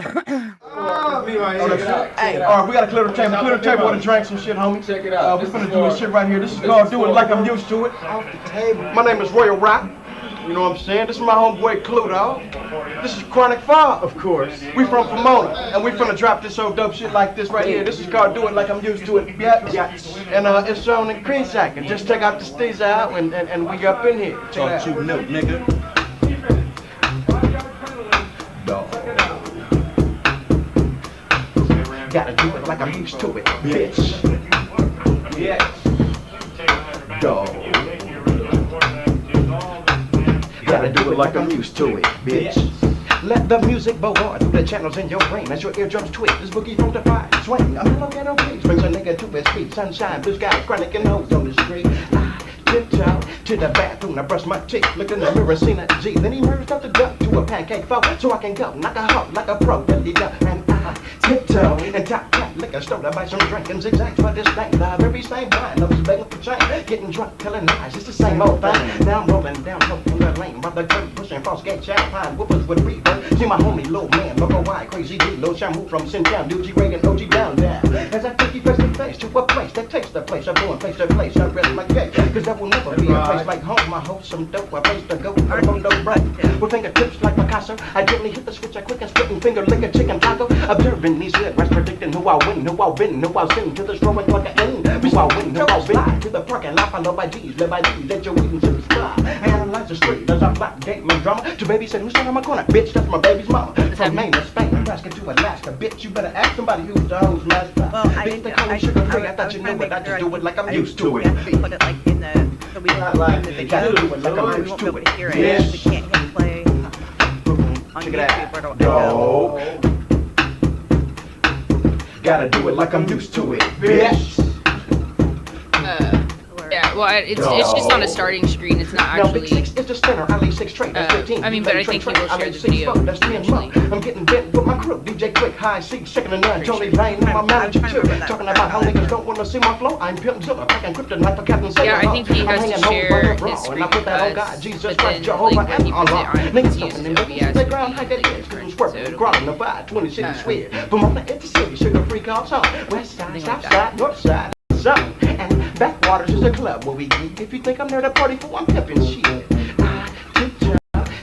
Hey, alright, we gotta clear the table. Clear the table with the drinks and shit, homie. Check it out. We're finna do this shit right here. This is called Do It Like I'm Used to It. Off the table. My name is Royal Rock. You know what I'm saying? This is my homeboy Cluedo. This is Chronic 5. Of course. We from Pomona, and we finna drop this old dope shit like this right here. This is called Do It Like I'm Used to It. Yeah. And it's on in Creensack. And just check out the steez out, and we up in here. Check out you know, nigga. Dog. Gotta do it like I'm used to it, bitch. Yes. Dog. Gotta do it like I'm used to it, bitch. Let the music bow on through the channels in your brain as your eardrums twitch. This boogie from the fire swing. I'm mellow ghetto please. Brings a nigga to his feet. Sunshine, blue sky, chronic and hoes on the street. I tiptoe to the bathroom. I brush my teeth. Look in the mirror, seen a G. Then he merged up the duck to a pancake foe. So I can go knock a hoe like a pro. And I tiptoe and tap liquor store to buy some drink and zigzags for this thing. The very same blind, I was begging for change. Getting drunk, telling lies, it's the same old thing. Now I'm rolling down from the lane. By the curb, pushing false gate, champagne, whoopers with reverb. See my homie, little man, logo wide, crazy D, Lil Shamu from Sintown, Dude Reagan, OG down there. As I take you face to face to a place that takes the place. I'm going place to place, I rest my case. Cause there will never be a place like home. I hope some dope, a place to go. I'm on dope right. With fingertips like Picasso, I gently hit the switch, I quick and spitting finger, lick a chicken taco. Observing these good rest, predicting who I win, who I'll win, who I'll sing to the throwing like an end. Who I'll win, who I'll win. To the parking lot, followed by G's, led by D's, that you're eating to the sky. Analyze the street, as I block game and drama. To babysit who's on my corner, bitch, that's my baby's mama. From Maine to Spain, Nebraska to Alaska, bitch, you better ask somebody who's the host master. Well, I bitch, they call me sugar free, I thought you knew it, I just do it like I'm used to it. Put it like in the we Not like the it, gotta do it like I'm we used won't be to able it. to hear it. Yes. We can't hit play on Check it YouTube out. or it'll echo. Gotta do it like I'm used to it, bitch. Yeah, well, it's just on a starting screen. It's not Now, Big actually. 6 is the spinner. I leave 6 straight. That's 15. I mean, but I think he will share the video. That's 10 eventually. I'm getting bent with my crew. DJ Quick, High C, second to none. Tony Lane, my manager trying to too. remember that. Talking about how niggas don't want to see my flow. I'm Pimp Zilla, packing kryptonite for Captain Sailor. Yeah, I think he has to share his screen and I put that on with God, us, Jesus but Christ, then, Jehovah, like, when and he puts it Allah. on, he Niggas uses something it in OBS the playground, high that is. different, Swerving, so it'll growing be, the vibe, 20 cities swear. From on the city, sugar free calls home. West side, south side, north side. And Backwaters is a club where we geek. If you think I'm there to party for, I'm pimping shit. I tiptoe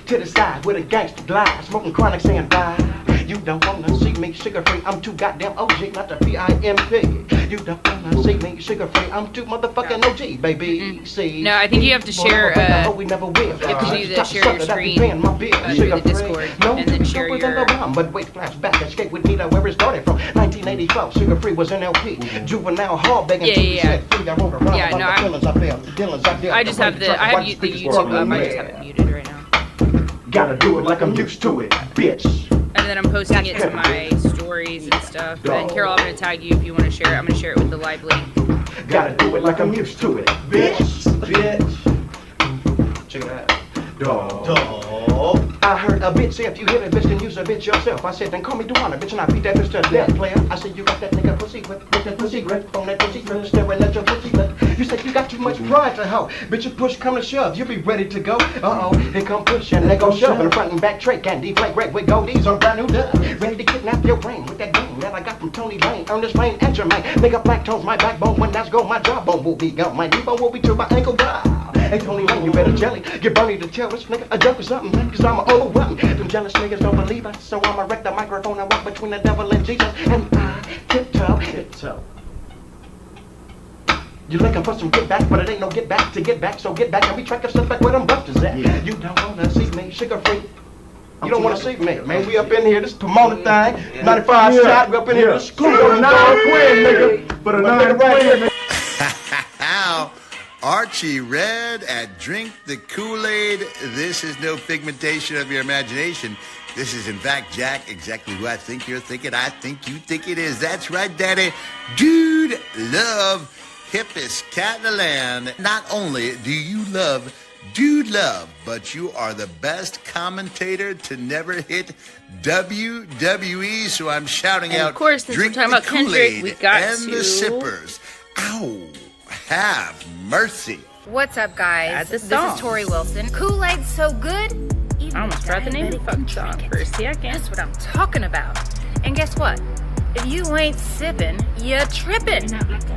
to the side with a gangster glide, smoking chronic saying bye. You don't wanna see me sugar free, I'm too goddamn OG, not the PIMP. You don't wanna see me sugar free, I'm too motherfucking OG, baby. See? No, I think you have to share. We never will. You have to do the share your screen through the Discord, and then share your. But wait, flashback, escape with Nita where it started from. 1984, sugar free was an LP. Juvenile hall begging to be set free. I wrote around Yeah, about no, the feelings I felt, the dealings I dealt. I just have the YouTube up. I just have it muted right now. Gotta do it like I'm used to it, bitch. And then I'm posting it to my stories and stuff. And Carol, I'm gonna tag you if you want to share it. I'm gonna share it with the live link. Gotta do it like I'm used to it, bitch. Check it out. Dog. I heard a bitch say if you hit a bitch, then use a bitch yourself. I said, then call me Duana, bitch, and I beat that bitch to death, player. I said, you got that nigga pussy whip, with that pussy grip, on that pussy grip, staring at your pussy lip. You said you got too much pride to hoe. Bitch, if push come to shove, you be ready to go. Uh-oh, here come push, and they go shove in the front and back tray, candy flake, red with goldies on brand new dub. Ready to kidnap your brain with that game that I got from Tony Lane. Ernest Wayne and Jermaine. Nigga, black tones my backbone, when that's go, my jawbone will be gone. My knee bone will be to my ankle down. Hey, Tony Lane, you better jelly. Get Bernie the terrorist, nigga, a joke or something, cause I'm a overwhelmed. Them jealous niggas don't believe us, so I'ma wreck the microphone and walk between the devil and Jesus. And I tiptoe. You're looking for some get back, but it ain't no get back to get back, so get back and we track your stuff back where them busters at. Yeah. You don't wanna see me sugar free. You don't wanna see me, man. We up in here, this Pomona thing, 95 shot, we up in here, this Cluedo, 9 quid, nigga. But a 9 right here, nigga. Archie Red at Drink the Kool-Aid. This is no figmentation of your imagination. This is, in fact, Jack, exactly who I think you're thinking. I think you think it is. That's right, Daddy. Dude love, hippest cat in the land. Not only do you love Dude Love, but you are the best commentator to never hit WWE. So I'm shouting out, of course, since Drink we're talking the about Kendrick, we got and the Sippers. Ow. Have mercy. What's up, guys? That's a This song. is Tori Wilson. Kool-Aid's so good, I almost forgot the name of the fucking song for a second. That's what I'm talking about. And guess what? If you ain't sipping, you're tripping.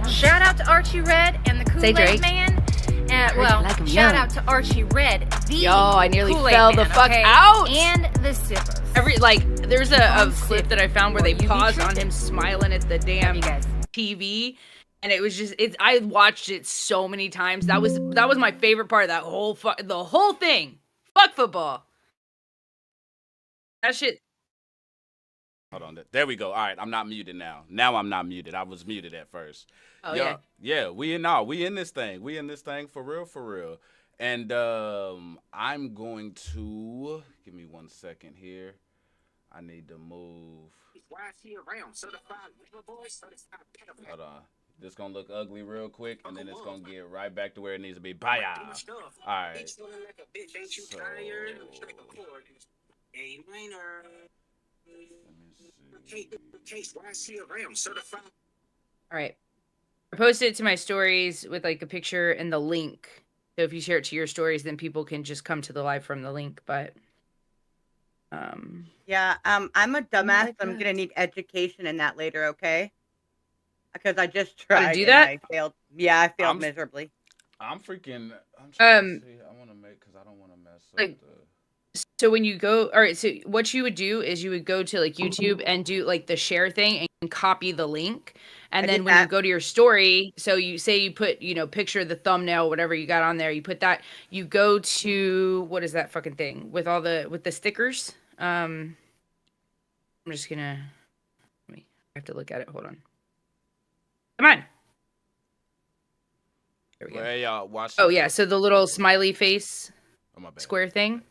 Shout out to Archie Red and the Say Kool-Aid Drake. Man. Well, like 'em shout young. out to Archie Red, the Yo, I nearly Kool-Aid fell Man, the fuck okay? out. And the sippers. There's a clip that I found where they Or you be paused on tripping. him smiling at the damn You guys. TV, and it was just I watched it so many times. That was my favorite part of that the whole thing. Fuck football. That shit. Hold on. There we go. All right, I'm not muted now. Now I'm not muted. I was muted at first. Oh, yeah. Yeah, we in this thing. We in this thing for real. And I'm going to give me 1 second here. I need to move. Hold on. This gonna look ugly real quick, and then it's gonna get right back to where it needs to be. Bye. All right. So, All right. I posted it to my stories with like a picture and the link. So if you share it to your stories, then people can just come to the live from the link. But Yeah, I'm a dumbass, like but I'm that. gonna need education in that later, okay? Because I just tried do and that? I failed. Yeah, I failed I'm- miserably. I'm trying to see. I want to make because I don't want to mess up like- the. so when you go, all right, so what you would do is you would go to like YouTube and do like the share thing and copy the link. And I then did when you that. go to your story, so you say you put, picture the thumbnail, whatever you got on there, you put that, you go to, what is that fucking thing with the stickers? I'm just gonna, I have to look at it. Hold on. Come on. There we go. Well, y'all watch. Oh yeah. So the little smiley face Oh, my bad. square thing.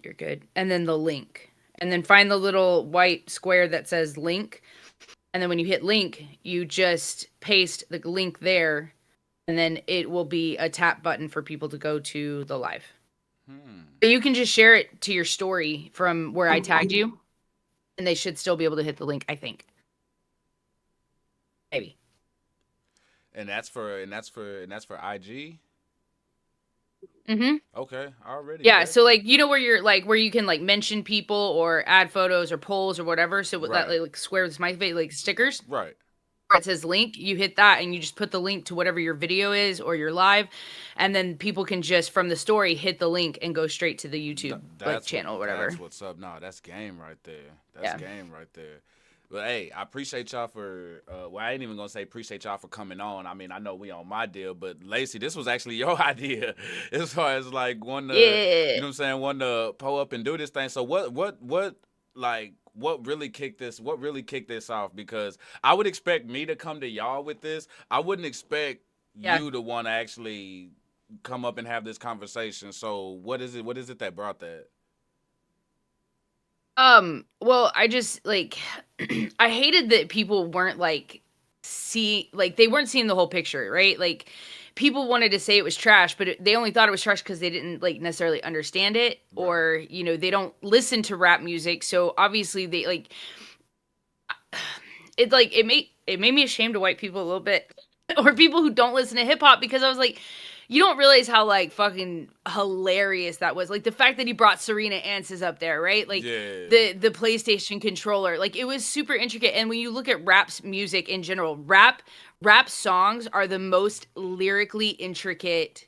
You're good. And then the link. And then find the little white square that says link. And then when you hit link, you just paste the link there. And then it will be a tap button for people to go to the live. But you can just share it to your story from where I tagged you. And they should still be able to hit the link, I think. Maybe. And that's for IG. Mm-hmm. Okay, already. Yeah, so like where you're like where you can like mention people or add photos or polls or whatever. So with that Right. like square with smiley face like stickers, Right. where it says link, you hit that and you just put the link to whatever your video is or your live, and then people can just from the story hit the link and go straight to the YouTube channel or whatever. That's what's up. No, that's game right there. That's game right there. But hey, I appreciate y'all for. Well, I ain't even gonna say appreciate y'all for coming on. I mean, I know we on my deal, but Lacey, this was actually your idea as far as like one to, you know what I'm saying, one to pull up and do this thing. So what really kicked this? What really kicked this off? Because I would expect me to come to y'all with this. I wouldn't expect you to want to actually come up and have this conversation. So what is it? What is it that brought that? Well, I just like I hated that people weren't like they weren't seeing the whole picture, right? Like people wanted to say it was trash, but they only thought it was trash because they didn't like necessarily understand it, or they don't listen to rap music, so obviously they like it made me ashamed of white people a little bit, or people who don't listen to hip hop, because I was like, you don't realize how like fucking hilarious that was. Like the fact that he brought Serena Ansys up there, right? Like the PlayStation controller. Like it was super intricate. And when you look at rap's music in general, rap songs are the most lyrically intricate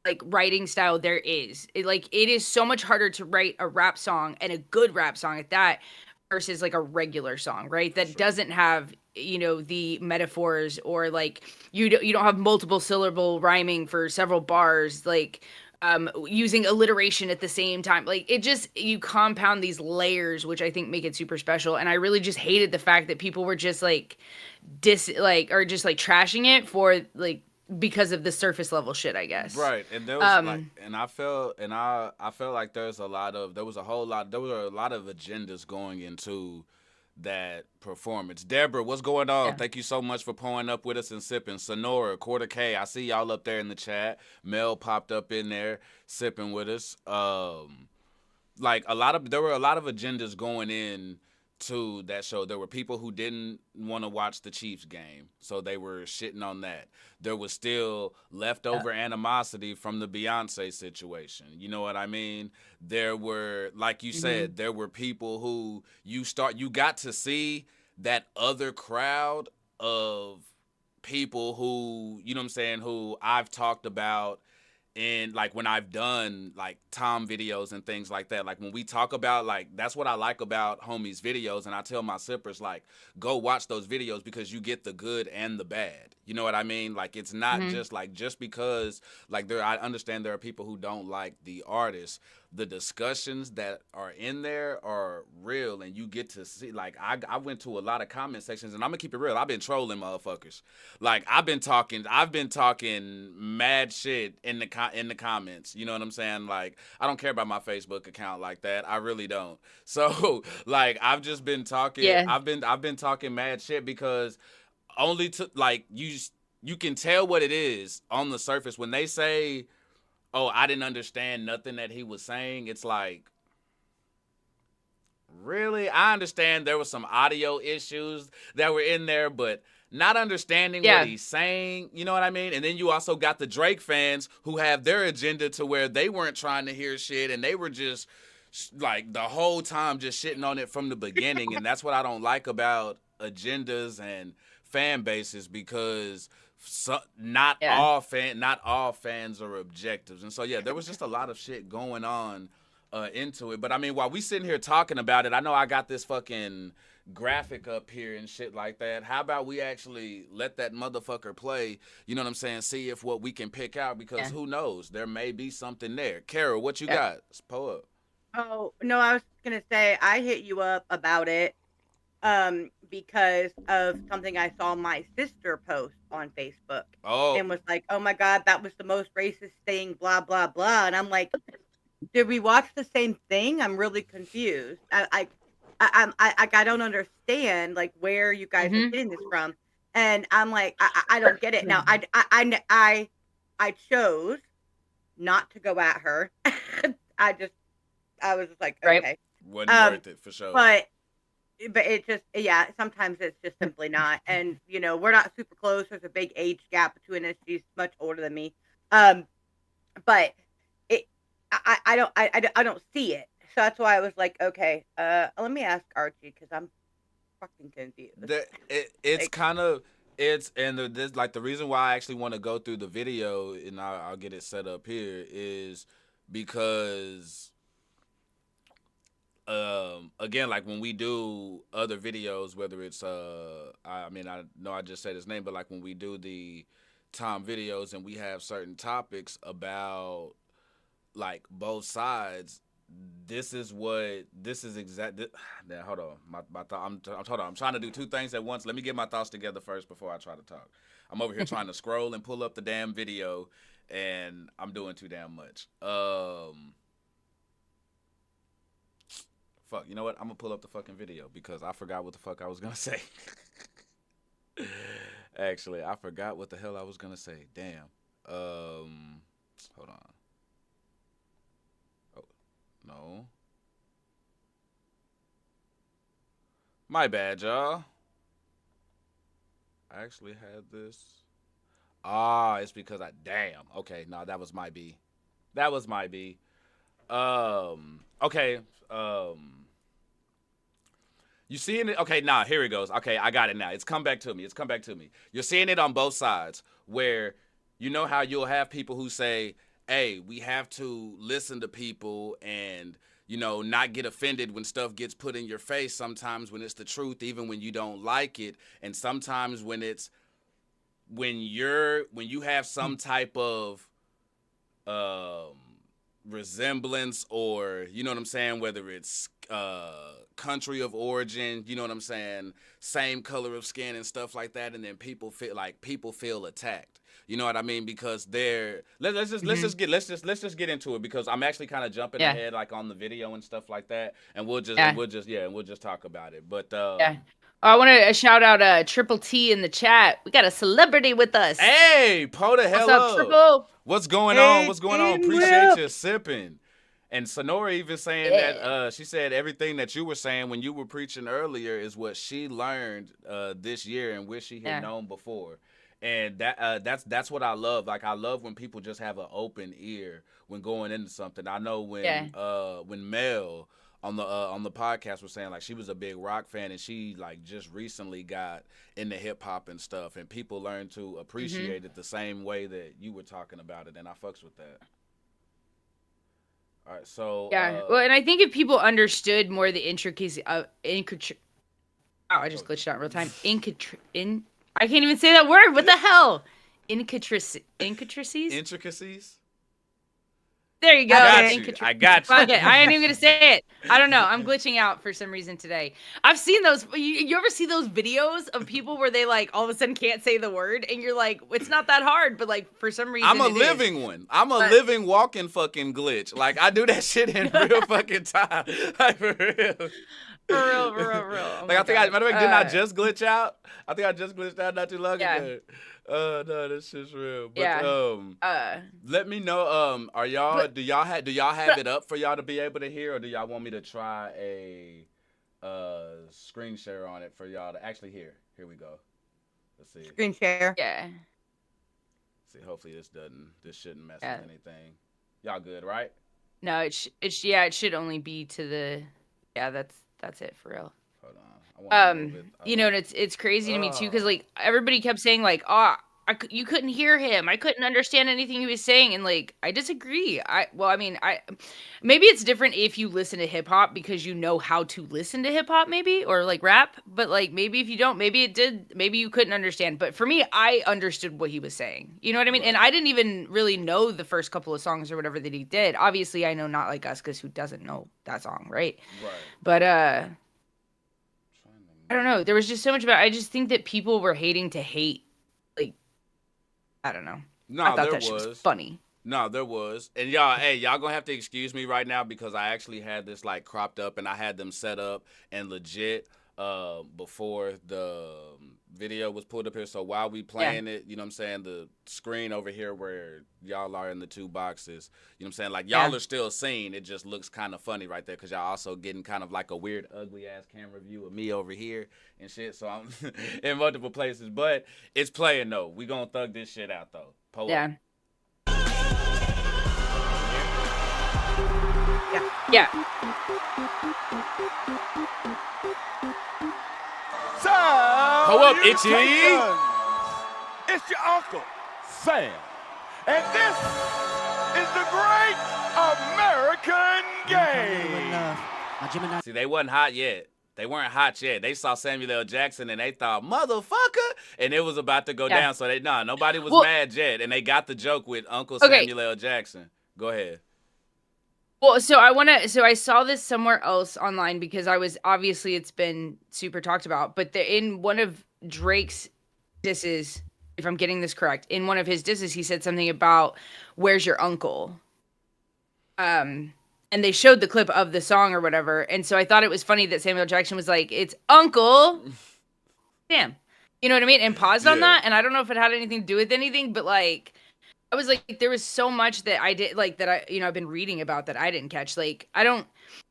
like writing style there is. It is so much harder to write a rap song, and a good rap song at that, versus like a regular song, right? That doesn't have, the metaphors, or like you don't have multiple syllable rhyming for several bars, like using alliteration at the same time. Like it just, you compound these layers, which I think make it super special. And I really just hated the fact that people were just like or just like trashing it for like, because of the surface level shit, I guess. Right. And there was like, and I felt like there were a lot of agendas going into that performance. Deborah, what's going on? Yeah. Thank you so much for pouring up with us and sipping. Sonora, Quarter K, I see y'all up there in the chat. Mel popped up in there sipping with us. There were a lot of agendas going in to that show. There were people who didn't want to watch the Chiefs game, so they were shitting on that. There was still leftover animosity from the Beyonce situation. You know what I mean? There were, like you said, there were people who you got to see that other crowd of people who, you know what I'm saying, who I've talked about in, like, when I've done, like, Tom videos and things like that. Like, when we talk about, like, that's what I like about Homie's videos, and I tell my sippers, like, go watch those videos because you get the good and the bad. You know what I mean? Like, it's not just, like, just because, like, I understand there are people who don't like the artist. The discussions that are in there are real, and you get to see, like, I went to a lot of comment sections, and I'm gonna keep it real. I've been trolling motherfuckers. Like, I've been talking mad shit in the comments. You know what I'm saying? Like, I don't care about my Facebook account like that. I really don't. So, like, I've just been talking. Yeah. I've been talking mad shit because only to, like, you can tell what it is on the surface when they say, oh, I didn't understand nothing that he was saying. It's like, really? I understand there were some audio issues that were in there, but not understanding what he's saying, you know what I mean? And then you also got the Drake fans who have their agenda to where they weren't trying to hear shit, and they were just, like, the whole time just shitting on it from the beginning. And that's what I don't like about agendas and fan bases, because not all fans are objectives. And so there was just a lot of shit going on into it. But I mean, while we sitting here talking about it, I know I got this fucking graphic up here and shit like that. How about we actually let that motherfucker play? You know what I'm saying? See if what we can pick out, because who knows? There may be something there. Carol, what you got? Pull up. Oh, no, I was gonna say I hit you up about it because of something I saw my sister post on Facebook. Oh. And was like, oh my God, that was the most racist thing, blah, blah, blah. And I'm like, did we watch the same thing? I'm really confused. I don't understand, like, where you guys are getting this from. And I'm like, I don't get it. Now, I chose not to go at her. I was just like, okay. Wasn't worth it, for sure. But it just, sometimes it's just simply not. And, you know, we're not super close. There's a big age gap between us. She's much older than me. But I don't see it. So that's why I was like, okay, let me ask Archie, because I'm fucking confused. The reason why I actually want to go through the video, and I'll get it set up here, is because again, like, when we do other videos, whether it's I know I just said his name, but like when we do the Tom videos and we have certain topics about, like, both sides, hold on, my thought. I'm trying to do two things at once. Let me get my thoughts together first before I try to talk. I'm over here trying to scroll and pull up the damn video, and I'm doing too damn much. Fuck, you know what? I'm gonna pull up the fucking video because I forgot what the fuck I was gonna say. Actually, I forgot what the hell I was gonna say. Damn. Hold on. Oh, no. My bad, y'all. I actually had this. It's because damn. Okay, no, that was my B. Okay. You seeing it? Okay, here it goes. Okay, I got it now. It's come back to me. You're seeing it on both sides, where, you know how you'll have people who say, hey, we have to listen to people and, you know, not get offended when stuff gets put in your face, sometimes when it's the truth, even when you don't like it, and sometimes when you have some type of resemblance, or, you know what I'm saying, whether it's country of origin, you know what I'm saying, same color of skin and stuff like that, and then people feel attacked. You know what I mean? Because let's just get into it, because I'm actually kind of jumping ahead, like, on the video and stuff like that, and we'll just talk about it. But I want to shout out Triple T in the chat. We got a celebrity with us. Hey, po the hell up, Triple? What's going on? Appreciate you sipping. And Sonora even saying that she said everything that you were saying when you were preaching earlier is what she learned this year and wish she had known before. And that's what I love. Like, I love when people just have an open ear when going into something. I know when Mel on the podcast was saying, like, she was a big rock fan and she, like, just recently got into hip hop and stuff, and people learned to appreciate it the same way that you were talking about it, and I fucks with that. All right, so well, and I think if people understood more the intricacies of I just glitched out in real time. I can't even say that word. What the hell? Intricacies? There you go. I got you. Fuck it. I ain't even gonna say it. I don't know. I'm glitching out for some reason today. I've seen those. You ever see those videos of people where they like all of a sudden can't say the word, and you're like, it's not that hard, but like for some reason I'm a living one. I'm a living, walking fucking glitch. Like, I do that shit in real fucking time. Like, for real. For real. Oh, like, I think matter of fact, didn't I just glitch out? I think I just glitched out not too long ago. No, this shit's real. But let me know. Are y'all? Do y'all have it up for y'all to be able to hear, or do y'all want me to try a screen share on it for y'all to actually hear? Here we go. Let's see. Screen share. Yeah. See, hopefully this shouldn't mess with anything. Y'all good, right? No, it should only be to the. Yeah, that's it for real. Hold on. You know, and it's crazy to me too, because like everybody kept saying like, you couldn't hear him. I couldn't understand anything he was saying, and like I disagree. Maybe it's different if you listen to hip hop because you know how to listen to hip hop, maybe, or like rap. But like maybe if you don't, maybe you couldn't understand. But for me, I understood what he was saying. You know what I mean? Right. And I didn't even really know the first couple of songs or whatever that he did. Obviously, I know Not Like Us, because who doesn't know that song, right? Right. But I don't know. There was just so much about it. I just think that people were hating to hate. Like, I don't know. No, I thought that shit was funny. No, there was. And y'all gonna have to excuse me right now because I actually had this like cropped up and I had them set up and legit before the video was pulled up here. So while we playing it, you know what I'm saying, the screen over here where y'all are in the two boxes, you know what I'm saying, like y'all are still seeing, it just looks kind of funny right there because y'all also getting kind of like a weird ugly ass camera view of me over here and shit. So I'm in multiple places, but it's playing though. We gonna thug this shit out though. Pull up. Yeah. So, pull up, Itchy. It's your Uncle Sam, and this is the Great American Game. See, they wasn't hot yet. They weren't hot yet. They saw Samuel L. Jackson and they thought, motherfucker, and it was about to go down. So nobody was mad yet, and they got the joke with Uncle Samuel L. Jackson. Go ahead. Well, so I saw this somewhere else online because obviously it's been super talked about, but in one of Drake's disses, if I'm getting this correct, in one of his disses, he said something about, where's your uncle? And they showed the clip of the song or whatever. And so I thought it was funny that Samuel Jackson was like, it's Uncle Sam. You know what I mean? And paused on that. And I don't know if it had anything to do with anything, but like, I was like, there was so much that I did, like, that I've been reading about that I didn't catch. Like, I don't,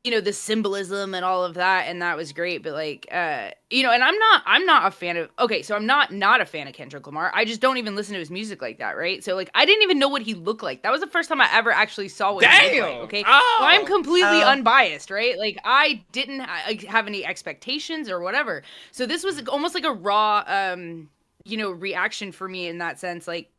the symbolism and all of that, and that was great. But like, and I'm not a fan of, so I'm not a fan of Kendrick Lamar. I just don't even listen to his music like that, right? So like, I didn't even know what he looked like. That was the first time I ever actually saw what he looked like, okay? Oh. So I'm completely unbiased, right? Like, I didn't have any expectations or whatever. So this was almost like a raw, reaction for me in that sense, like,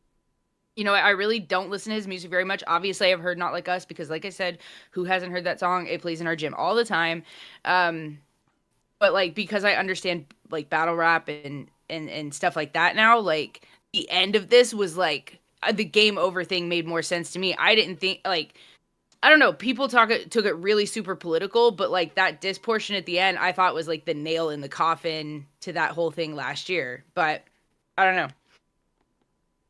I really don't listen to his music very much. Obviously, I've heard Not Like Us because, like I said, who hasn't heard that song? It plays in our gym all the time. But, like, because I understand, like, battle rap and stuff like that now, like, the end of this was, like, the game over thing made more sense to me. I didn't think, like, I don't know, people took it really super political, but, like, that diss portion at the end, I thought was, like, the nail in the coffin to that whole thing last year. But, I don't know.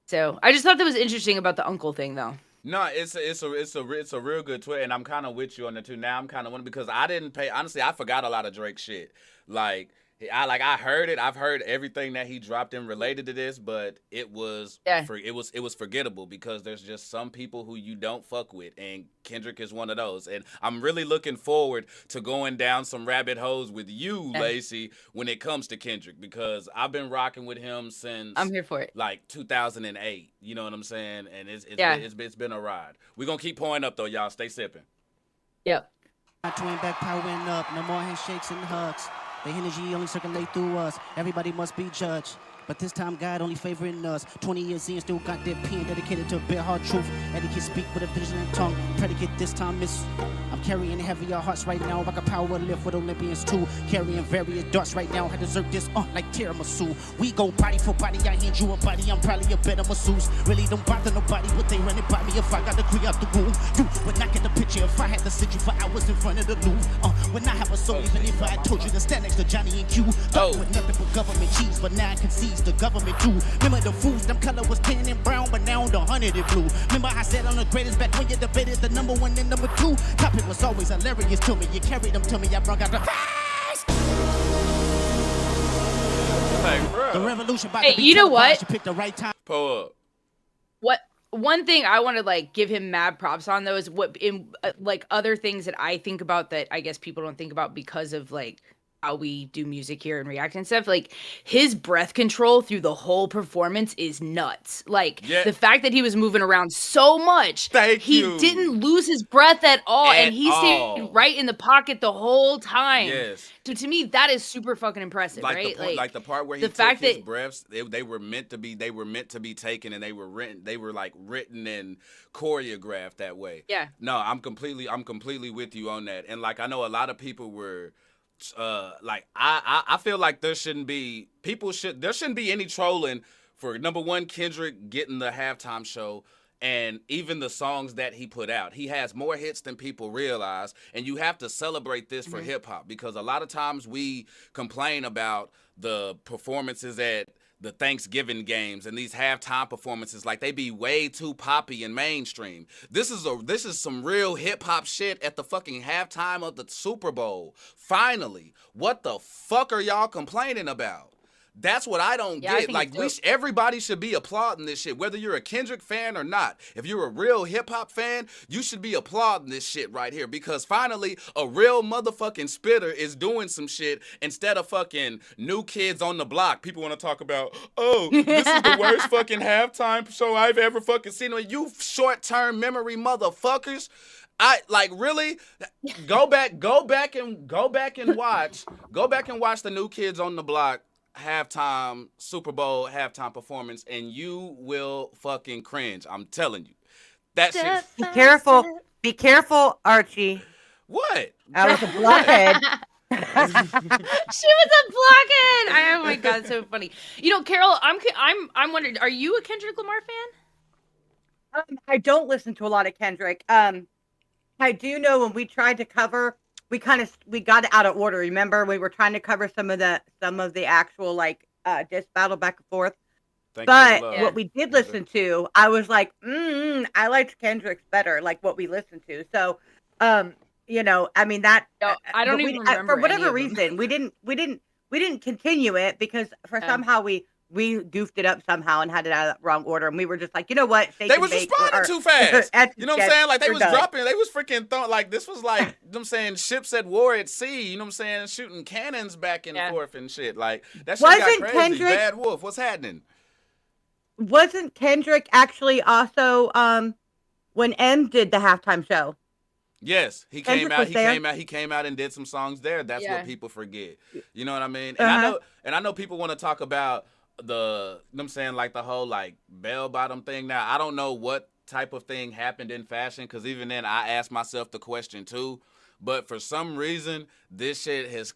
So I just thought that was interesting about the uncle thing, though. No, it's a real good twist, and I'm kind of with you on the two. Now I'm kind of wondering because I didn't pay. Honestly, I forgot a lot of Drake shit. Like I heard it. I've heard everything that he dropped in related to this, but it was it was forgettable because there's just some people who you don't fuck with, and Kendrick is one of those. And I'm really looking forward to going down some rabbit holes with you, Lacey, when it comes to Kendrick, because I've been rocking with him since I'm here for it. Like 2008. You know what I'm saying? And it's been a ride. We're gonna keep pouring up though, y'all. Stay sipping. Yep. Twin back powering up, no more handshakes and hugs. The energy only circulate through us. Everybody must be judged. But this time, God only favoring us. 20 years in, still got that pen dedicated to bare hard truth. Etiquette speak with a vigilant tongue. Predicate this time is I'm carrying heavier hearts right now. I got power to lift with Olympians too. Carrying various darts right now. I deserve this like tiramisu. We go body for body. I hand you a body. I'm probably a better masseuse. Really don't bother nobody, but they running by me if I got to clear out the room. You would not get the picture if I had to sit you for hours in front of the Louvre. When I have a soul, even if I told you to stand next to Johnny and Q. With nothing but government cheese, but now I can seize the government too. Remember the fools, them color was tan and brown, but now the 100 is blue. Remember I said I'm the greatest back when you debated the number 1 and number 2. Topic was always hilarious to me. You carried them to me, I brought out the facts. Like, The revolution by Hey, you know what? You picked the right time. Pull up. What one thing I want to like give him mad props on though is what in like other things that I think about that I guess people don't think about because of like how we do music here and react and stuff. Like his breath control through the whole performance is nuts. Like the fact that he was moving around so much, he didn't lose his breath at all, and he stayed right in the pocket the whole time. Yes. So to me, that is super fucking impressive, like right? Like the part where he took his breaths, they were meant to be taken, and they were written and choreographed that way. Yeah. No, I'm completely with you on that. And like I know a lot of people were like I feel like there shouldn't be any trolling for number one, Kendrick getting the halftime show. And even the songs that he put out, he has more hits than people realize. And you have to celebrate this for hip hop, because a lot of times we complain about the performances at the Thanksgiving games and these halftime performances, like they be way too poppy and mainstream. This is some real hip hop shit at the fucking halftime of the Super Bowl. Finally, what the fuck are y'all complaining about? That's what I don't get. Like everybody should be applauding this shit, whether you're a Kendrick fan or not. If you're a real hip hop fan, you should be applauding this shit right here, because finally a real motherfucking spitter is doing some shit instead of fucking New Kids on the Block. People want to talk about, oh, this is the worst fucking halftime show I've ever fucking seen. You short-term memory motherfuckers. Really go back and watch the New Kids on the Block halftime Super Bowl halftime performance, and you will fucking cringe. I'm telling you. That shit. Be careful, Archie. What? I was a blockhead. She was a blockhead. Oh my god, so funny. You know, Carol, I'm wondering, are you a Kendrick Lamar fan? I don't listen to a lot of Kendrick. I do know when we tried to cover, we got it out of order. Remember, we were trying to cover some of the actual like diss battle back and forth. But what we did listen to, I was like, I liked Kendrick's better, like what we listened to. So, you know, I mean that. No, I don't even remember. For whatever reason, we didn't continue it because somehow we goofed it up somehow and had it out of the wrong order, and we were just like, you know what? They was responding too fast. You know what I'm saying? Like they was dropping, they was freaking throwing, like this was like, you know what I'm saying, ships at war at sea, you know what I'm saying, shooting cannons back and forth and shit. Like that shit got crazy. Kendrick, Bad Wolf, what's happening? Wasn't Kendrick actually also when M did the halftime show? Yes, he came out and did some songs there. That's what people forget. You know what I mean? And I know people want to talk about you know what I'm saying, like the whole like bell bottom thing. Now I don't know what type of thing happened in fashion, because even then I asked myself the question too, but for some reason this shit has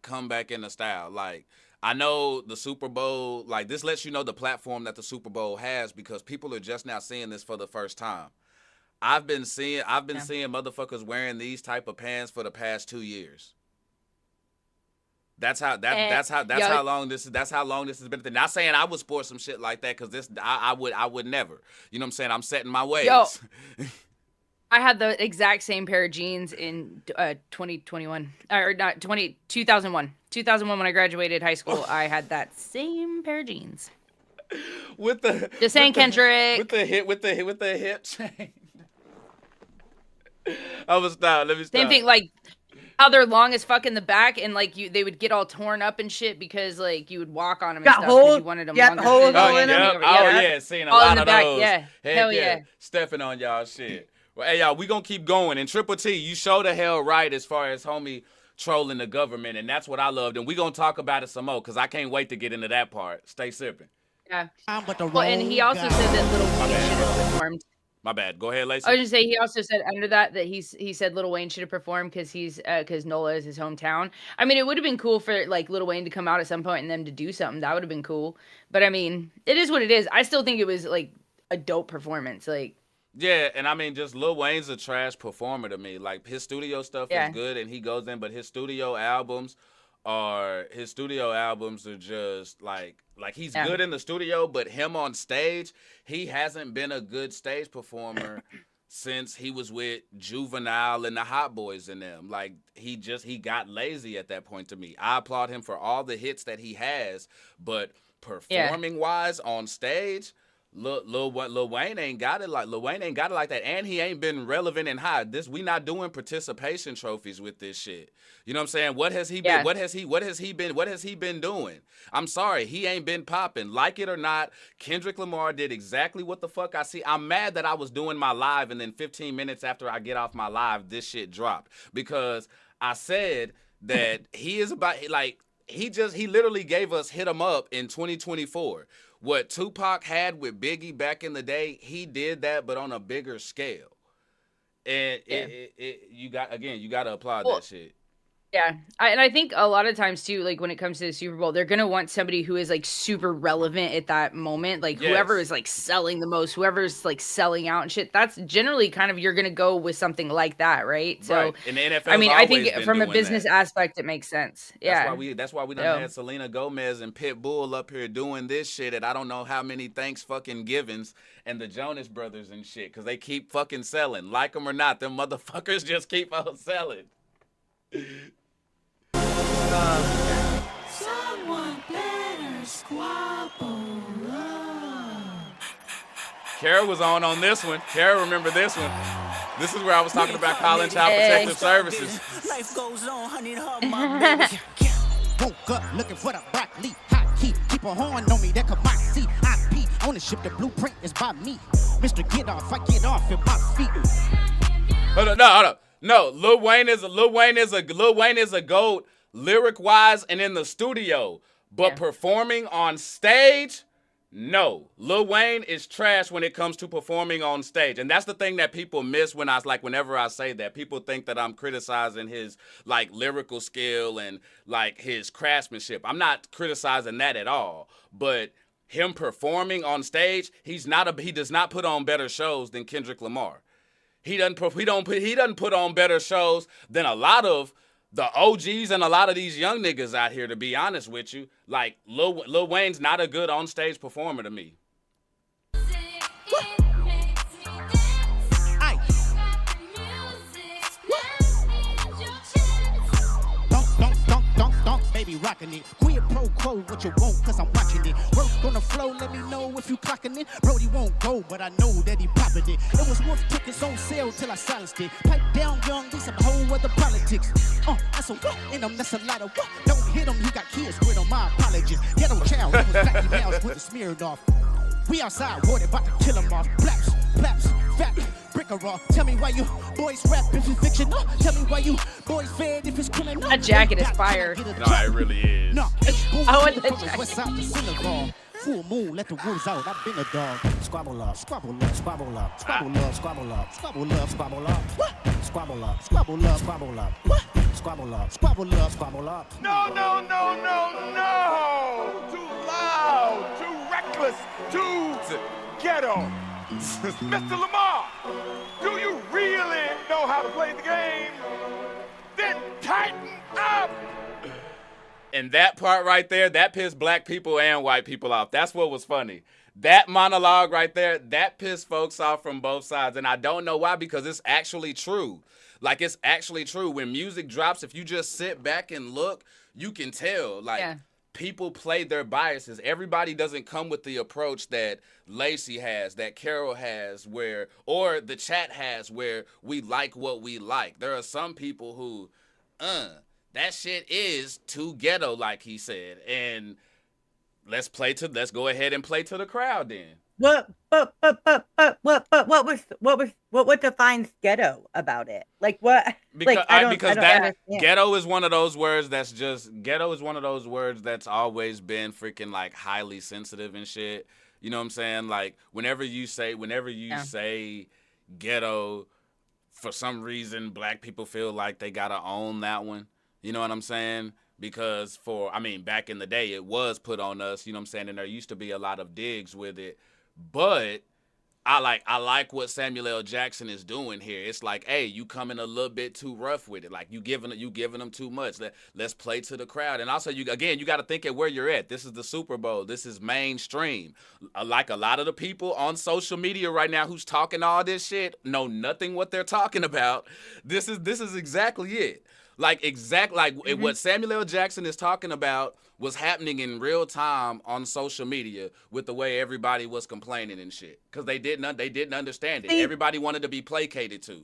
come back into style. Like I know the Super Bowl, like this lets you know the platform that the Super Bowl has, because people are just now seeing this for the first time. I've been seeing motherfuckers wearing these type of pants for the past 2 years. That's how long this has been a thing. Not saying I would sport some shit like that, because I would never. You know what I'm saying? I'm setting my ways. Yo. I had the exact same pair of jeans in 2021 or not 2001. 2001 when I graduated high school. I had that same pair of jeans. With the Just saying, Kendrick. With the hip chain. I was stop. Let me stop. Same thing, like how they're long as fuck in the back, and like they would get all torn up and shit because like you would walk on them and stuff because you wanted them longer. Holes Oh in them. yeah, seen a all lot in the of back, those. yeah. Heck Hell yeah. Stepping on y'all shit. Well, hey y'all, we gonna keep going. And Triple T, you show the hell right as far as homie trolling the government, and that's what I loved. And we gonna talk about it some more because I can't wait to get into that part. Stay sipping. Yeah. Well, and he also said that Lil Wayne should have performed. My bad. Go ahead, Lacey. I was just say he also said under that he said Lil Wayne should have performed because NOLA is his hometown. I mean, it would have been cool for like Lil Wayne to come out at some point and them to do something. That would have been cool. But I mean, it is what it is. I still think it was like a dope performance. Like. Yeah, and I mean, just Lil Wayne's a trash performer to me. Like his studio stuff is good, and he goes in, but his studio albums are just like he's good in the studio, but him on stage, he hasn't been a good stage performer since he was with Juvenile and the Hot Boys and them. Like he got lazy at that point to me. I applaud him for all the hits that he has, but performing wise on stage, Lil Wayne ain't got it like that, and he ain't been relevant and high. We not doing participation trophies with this shit. You know what I'm saying? What has he been? What has he been doing? I'm sorry, he ain't been popping. Like it or not, Kendrick Lamar did exactly what the fuck I see. I'm mad that I was doing my live and then 15 minutes after I get off my live, this shit dropped because I said that he is about like he literally gave us Hit 'Em Up in 2024. What Tupac had with Biggie back in the day, he did that, but on a bigger scale. And you got to applaud that shit. Yeah, and I think a lot of times too, like when it comes to the Super Bowl, they're gonna want somebody who is like super relevant at that moment, like whoever is like selling the most, whoever's like selling out and shit. That's generally kind of you're gonna go with something like that, right? So, right. And the NFL, I mean, I think from a business aspect, it makes sense. Yeah, that's why we done had Selena Gomez and Pitbull up here doing this shit. And I don't know how many thanks fucking givens and the Jonas Brothers and shit, because they keep fucking selling, like them or not. Them motherfuckers just keep on selling. Someone better squabble up. Kara was on this one. Kara remember this one. This is where I was talking about calling Child Protective Services. Life goes on, honey, my baby. Woke up looking for the broccoli. Hot heat, keep a horn on me that could my seat. IP ownership, the blueprint is by me. Mr. Get Off, I get off at my feet. Hold up. No, Lil Wayne is a GOAT. Lyric-wise and in the studio, but performing on stage, no. Lil Wayne is trash when it comes to performing on stage, and that's the thing that people miss whenever I say that. People think that I'm criticizing his like lyrical skill and like his craftsmanship. I'm not criticizing that at all, but him performing on stage, he does not put on better shows than Kendrick Lamar. He doesn't put on better shows than a lot of the OGs and a lot of these young niggas out here, to be honest with you. Like, Lil Wayne's not a good on-stage performer to me. Baby rockin' it. Quid pro quo what you want, cause I'm watching it. Work on the flow, let me know if you clocking it. Brody won't go, but I know that he poppin' it. It was worth tickets on sale till I silenced it. Pipe down young, be some whole other politics. That's a what in them, that's a lot of what. Don't hit him, he got kids with him, my apologies. Ghetto child, he was Becky Mouse with the smeared off. We outside, water about to kill him off. Flaps, fat, brick or raw. Tell me why you boys rap if it's fiction. No, tell me why you boys fed if it's killing. No, that jacket is fire. No, it really is. No, I want that jacket. West side to Senegal. Full moon, let the wolves out. I've been a dog. Squabble up, squabble up, squabble up, squabble up, squabble up, squabble up, squabble up. What? Squabble up, squabble up, squabble up. What? Squabble up, squabble up, squabble up. No. Too loud, too reckless, too ghetto. Mr. Lamar, do you really know how to play the game? Then tighten up. And that part right there, that pissed black people and white people off. That's what was funny. That monologue right there, that pissed folks off from both sides. And I don't know why, because it's actually true. Like, it's actually true. When music drops, if you just sit back and look, you can tell. Like, people play their biases. Everybody doesn't come with the approach that Lacey has, that Carol has, or the chat has, where we like what we like. There are some people who, that shit is too ghetto, like he said. And let's go ahead and play to the crowd then. What defines ghetto about it? Like what? Because I don't understand. ghetto is one of those words that's always been freaking like highly sensitive and shit. You know what I'm saying? Like whenever you say ghetto, for some reason black people feel like they gotta own that one. You know what I'm saying? Because back in the day it was put on us, you know what I'm saying, and there used to be a lot of digs with it. But I like what Samuel L. Jackson is doing here. It's like, hey, you coming a little bit too rough with it. Like you giving them too much. Let's play to the crowd. And also you got to think at where you're at. This is the Super Bowl. This is mainstream. Like a lot of the people on social media right now who's talking all this shit know nothing what they're talking about. This is exactly it. What Samuel L. Jackson is talking about was happening in real time on social media with the way everybody was complaining and shit, because they didn't understand it. Everybody wanted to be placated to.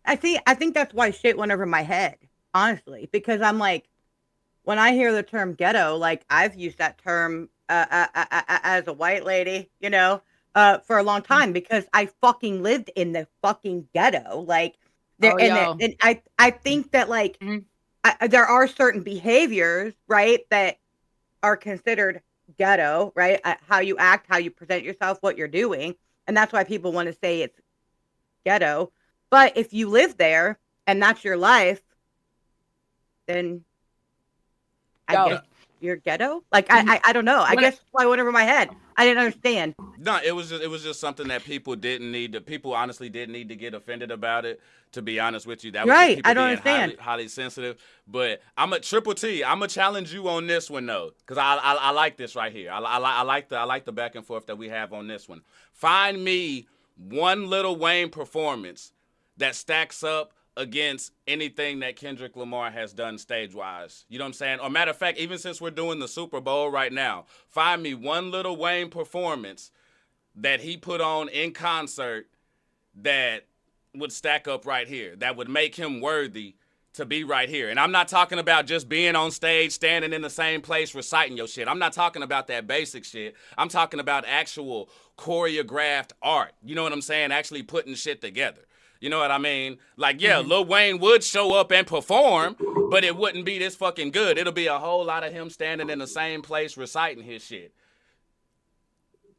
I think that's why shit went over my head, honestly, because I'm like, when I hear the term ghetto, like I've used that term as a white lady, you know, for a long time because I fucking lived in the fucking ghetto, like. And I think that like there are certain behaviors, right, that are considered ghetto, right? How you act, how you present yourself, what you're doing, and that's why people want to say it's ghetto. But if you live there and that's your life, then I guess you're ghetto. Like I don't know. I guess that's why I went over my head. I didn't understand. No, it was just something that people honestly didn't need to get offended about it. To be honest with you, that was right. Just people I don't being understand. highly sensitive. But I'm a Triple T. I'm gonna challenge you on this one though, because I like this right here. I like the back and forth that we have on this one. Find me one Lil Wayne performance that stacks up against anything that Kendrick Lamar has done stage-wise. You know what I'm saying? Or matter of fact, even since we're doing the Super Bowl right now, find me one Lil Wayne performance that he put on in concert that would stack up right here, that would make him worthy to be right here. And I'm not talking about just being on stage, standing in the same place, reciting your shit. I'm not talking about that basic shit. I'm talking about actual choreographed art. You know what I'm saying? Actually putting shit together. You know what I mean? Like, yeah, Lil Wayne would show up and perform, but it wouldn't be this fucking good. It'll be a whole lot of him standing in the same place reciting his shit.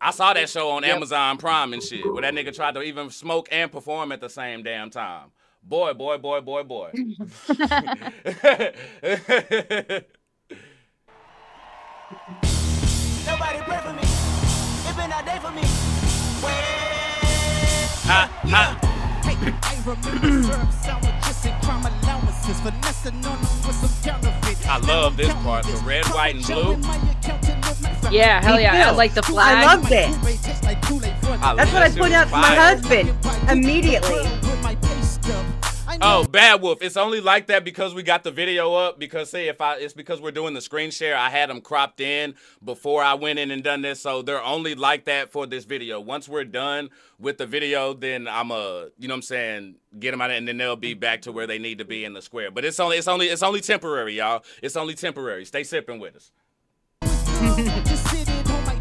I saw that show on Amazon Prime and shit, where that nigga tried to even smoke and perform at the same damn time. Boy. Nobody pray for me. It been a day for me. I love this part, the red, white, and blue. Yeah, hell yeah. I like the flag. I loved it. That's what I pointed out to my husband immediately. Oh, Bad Wolf. It's only like that because we got the video up. Because it's because we're doing the screen share. I had them cropped in before I went in and done this, so they're only like that for this video. Once we're done with the video, then I'm you know what I'm saying, get them out, and then they'll be back to where they need to be in the square. But it's only temporary, y'all. It's only temporary. Stay sipping with us.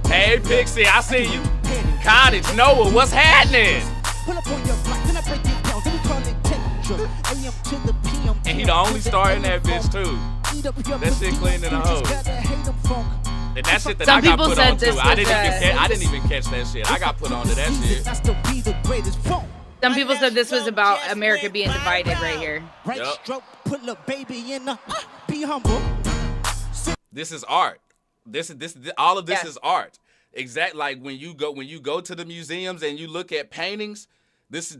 Hey, Pixie, I see you. Cottage Noah, what's happening? And he the only star in that bitch too. That shit clean in the hose. And that shit that Some I got people put said on this too. was I didn't even catch that shit. I got put onto that shit. Some people said this was about America being divided right here. Yep. This is art. All of this is art. Exact, like when you go to the museums and you look at paintings,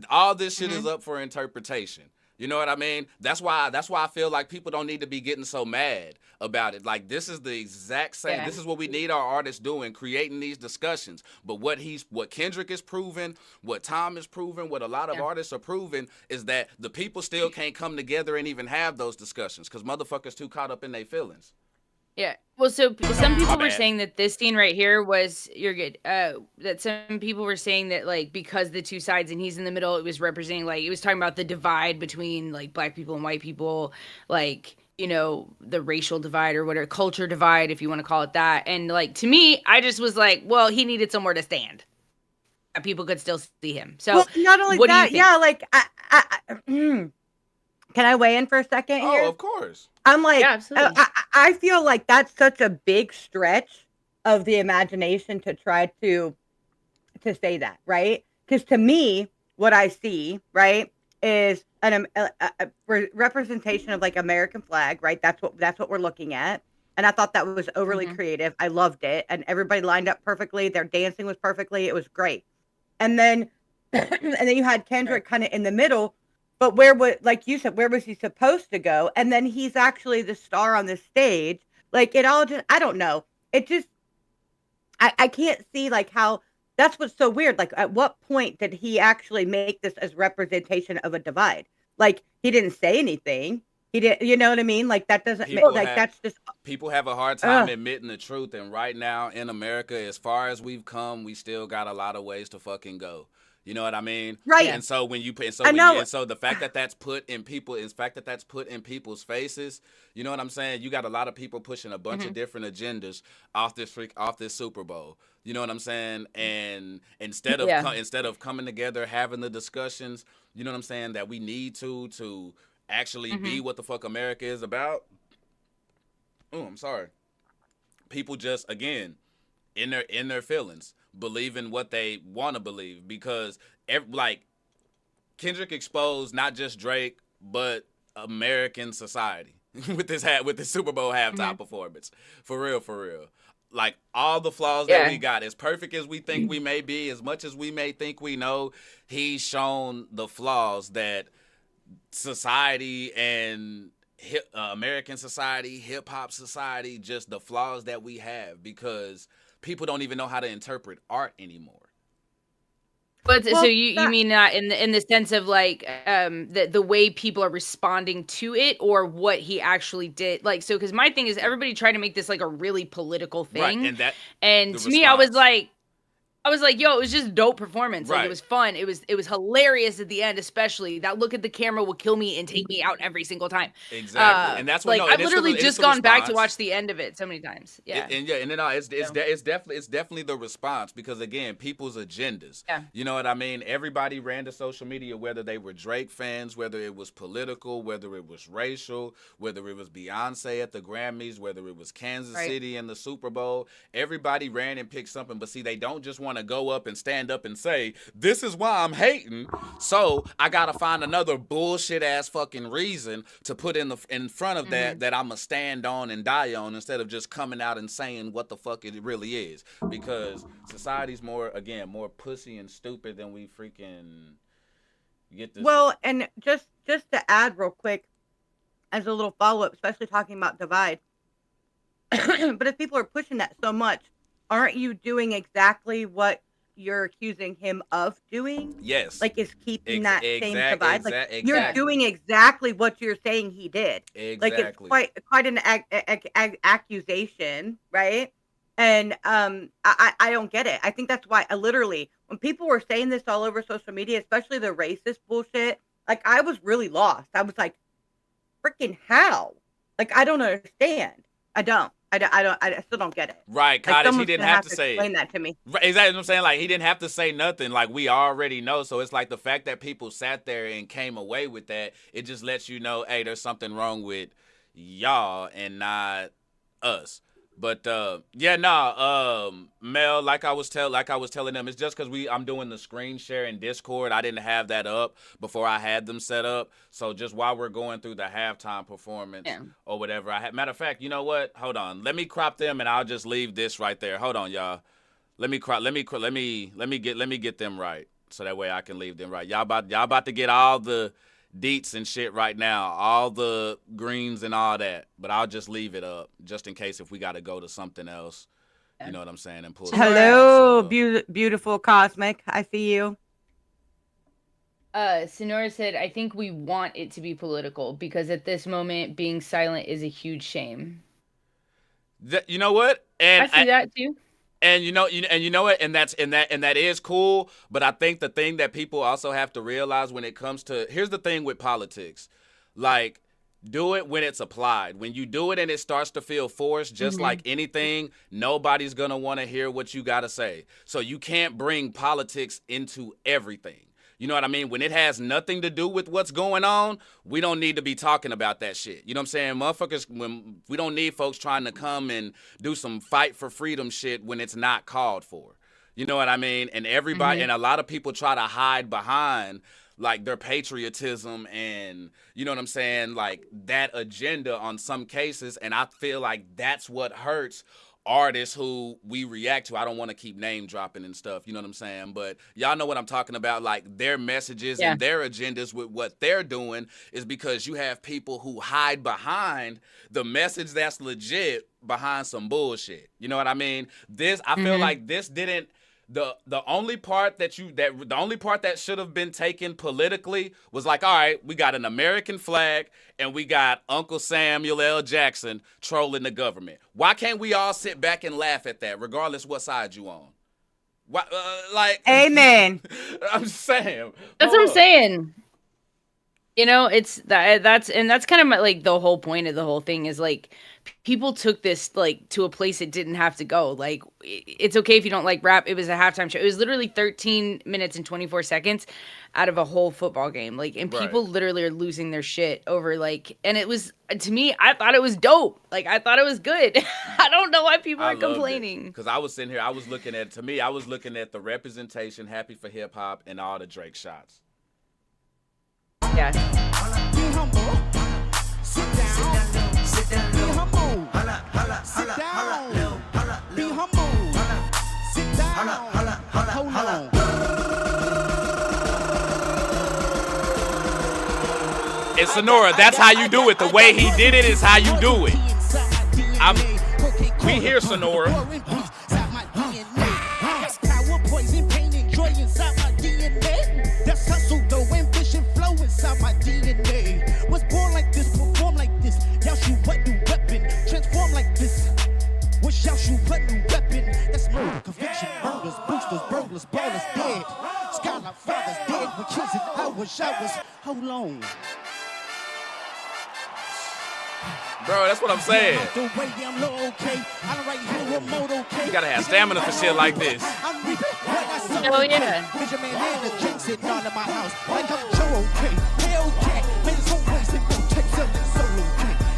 all this shit is up for interpretation. You know what I mean? That's why I feel like people don't need to be getting so mad about it. Like, this is the exact same. Yeah. This is what we need our artists doing, creating these discussions. But what Kendrick is proving, what Tom is proving, what a lot of artists are proving is that the people still can't come together and even have those discussions because motherfuckers too caught up in their feelings. Yeah. Well, so some people were bad. saying that this scene right here was you're good. That some people were saying that like because the two sides and he's in the middle, it was representing like it was talking about the divide between like black people and white people, like you know the racial divide or whatever, culture divide if you want to call it that. And like to me, I just was like, well, he needed somewhere to stand. People could still see him. So well, not only what that, do you think? yeah, like can I weigh in for a second here? Oh, of course. I'm like, Yeah, absolutely. I feel like that's such a big stretch of the imagination to try to say that, right? Because to me, what I see, right, is a representation of like American flag, right? That's what we're looking at, and I thought that was overly creative. I loved it, and everybody lined up perfectly. Their dancing was perfectly. It was great, and then you had Kendrick kind of in the middle. But like you said, where was he supposed to go? And then he's actually the star on the stage. Like it all just, I don't know. It just, I can't see like how, that's what's so weird. Like at what point did he actually make this as representation of a divide? Like he didn't say anything. He didn't, you know what I mean? Like that doesn't make, like that's just. People have a hard time admitting the truth. And right now in America, as far as we've come, we still got a lot of ways to fucking go. You know what I mean? Right. And so when you put, so the fact that that's put in people's faces, you know what I'm saying? You got a lot of people pushing a bunch of different agendas off this Super Bowl. You know what I'm saying? And instead of coming together, having the discussions, you know what I'm saying, that we need to actually be what the fuck America is about. Oh, I'm sorry. People just again in their feelings. Believing what they want to believe because like Kendrick exposed not just Drake but American society with this Super Bowl halftime performance. For real. Like all the flaws that we got, as perfect as we think we may be, as much as we may think we know, he's shown the flaws that society and American society, hip hop society, just the flaws that we have because people don't even know how to interpret art anymore. But so you mean not in the sense of like the way people are responding to it or what he actually did, like so because my thing is everybody tried to make this like a really political thing, right? And to me I was like, yo, it was just dope performance. Like, it was fun. It was hilarious at the end, especially. That look at the camera will kill me and take me out every single time. Exactly. And that's what, like, I've literally just gone back to watch the end of it so many times. Yeah. It's definitely the response because, again, people's agendas. Yeah. You know what I mean? Everybody ran to social media, whether they were Drake fans, whether it was political, whether it was racial, whether it was Beyonce at the Grammys, whether it was Kansas City in the Super Bowl. Everybody ran and picked something. But, see, they don't just want to go up and stand up and say, this is why I'm hating, so I gotta find another bullshit ass fucking reason to put in front of that I'ma stand on and die on instead of just coming out and saying what the fuck it really is. Because society's more pussy and stupid than we freaking get this. Well, and just to add real quick as a little follow-up, especially talking about divide, but if people are pushing that so much, aren't you doing exactly what you're accusing him of doing? Yes. Like, is keeping that same divide? Like, you're doing exactly what you're saying he did. Exactly. Like, it's quite an accusation, right? And I don't get it. I think that's why, literally, when people were saying this all over social media, especially the racist bullshit, like, I was really lost. I was like, freaking how? Like, I don't understand. I still don't get it. Right, Cottage, he didn't have to say explain that to me. Right, exactly what I'm saying. Like, he didn't have to say nothing. Like, we already know. So it's like the fact that people sat there and came away with that, it just lets you know, hey, there's something wrong with y'all and not us. But Mel, like I was telling them, it's just because I'm doing the screen share in Discord. I didn't have that up before I had them set up. So just while we're going through the halftime performance or whatever, matter of fact, you know what? Hold on, let me crop them and I'll just leave this right there. Hold on, y'all. Let me get them right so that way I can leave them right. Y'all about to get all the deets and shit right now, all the greens and all that. But I'll just leave it up just in case if we got to go to something else. You know what I'm saying? And pull. Hello, beautiful Cosmic. I see you. Sonora said, I think we want it to be political because at this moment, being silent is a huge shame. You know what? And I see that too. And you know what? And that is cool. But I think the thing that people also have to realize when it comes to, here's the thing with politics, like, do it when it's applied. When you do it and it starts to feel forced, just like anything, nobody's going to want to hear what you got to say. So you can't bring politics into everything. You know what I mean? When it has nothing to do with what's going on, we don't need to be talking about that shit. You know what I'm saying? Motherfuckers, when we don't need folks trying to come and do some fight for freedom shit when it's not called for. You know what I mean? And everybody, and a lot of people try to hide behind like their patriotism and, you know what I'm saying, like that agenda on some cases. And I feel like that's what hurts artists who we react to. I don't want to keep name dropping and stuff, you know what I'm saying? But y'all know what I'm talking about, like their messages and their agendas with what they're doing is because you have people who hide behind the message that's legit behind some bullshit. You know what I mean? This, I feel like this didn't, the only part that should have been taken politically was like, all right, we got an American flag and we got Uncle Samuel L. Jackson trolling the government. Why can't we all sit back and laugh at that, regardless what side you on? Why, like, amen. I'm saying. That's what I'm saying. You know, it's that's kind of like the whole point of the whole thing is like people took this like to a place it didn't have to go. Like it's okay if you don't like rap. It was a halftime show. It was literally 13 minutes and 24 seconds out of a whole football game. Like, and people literally are losing their shit over like, and it was, to me, I thought it was dope. Like I thought it was good. I don't know why people are complaining. Because I was sitting here, I was looking at the representation, Happy for Hip Hop, and all the Drake shots. Yeah. Be humble. Sit down. Sit down. Be humble. Sit down. Be humble. Sit down. Hold on. And Sonora, that's how you do it. The way he did it is how you do it. We hear Sonora. That's hustle, though, ambition flow inside my DNA. Was born like this, perform like this. Y'all shoot what new weapon, transform like this. Wish y'all shoot what new weapon. That's murder, conviction, murders, boosters, burglars, ballers dead. Skylar fathers dead with kids in hours. Hold on. Bro, that's what I'm saying. You You gotta have stamina for shit like this. Oh yeah.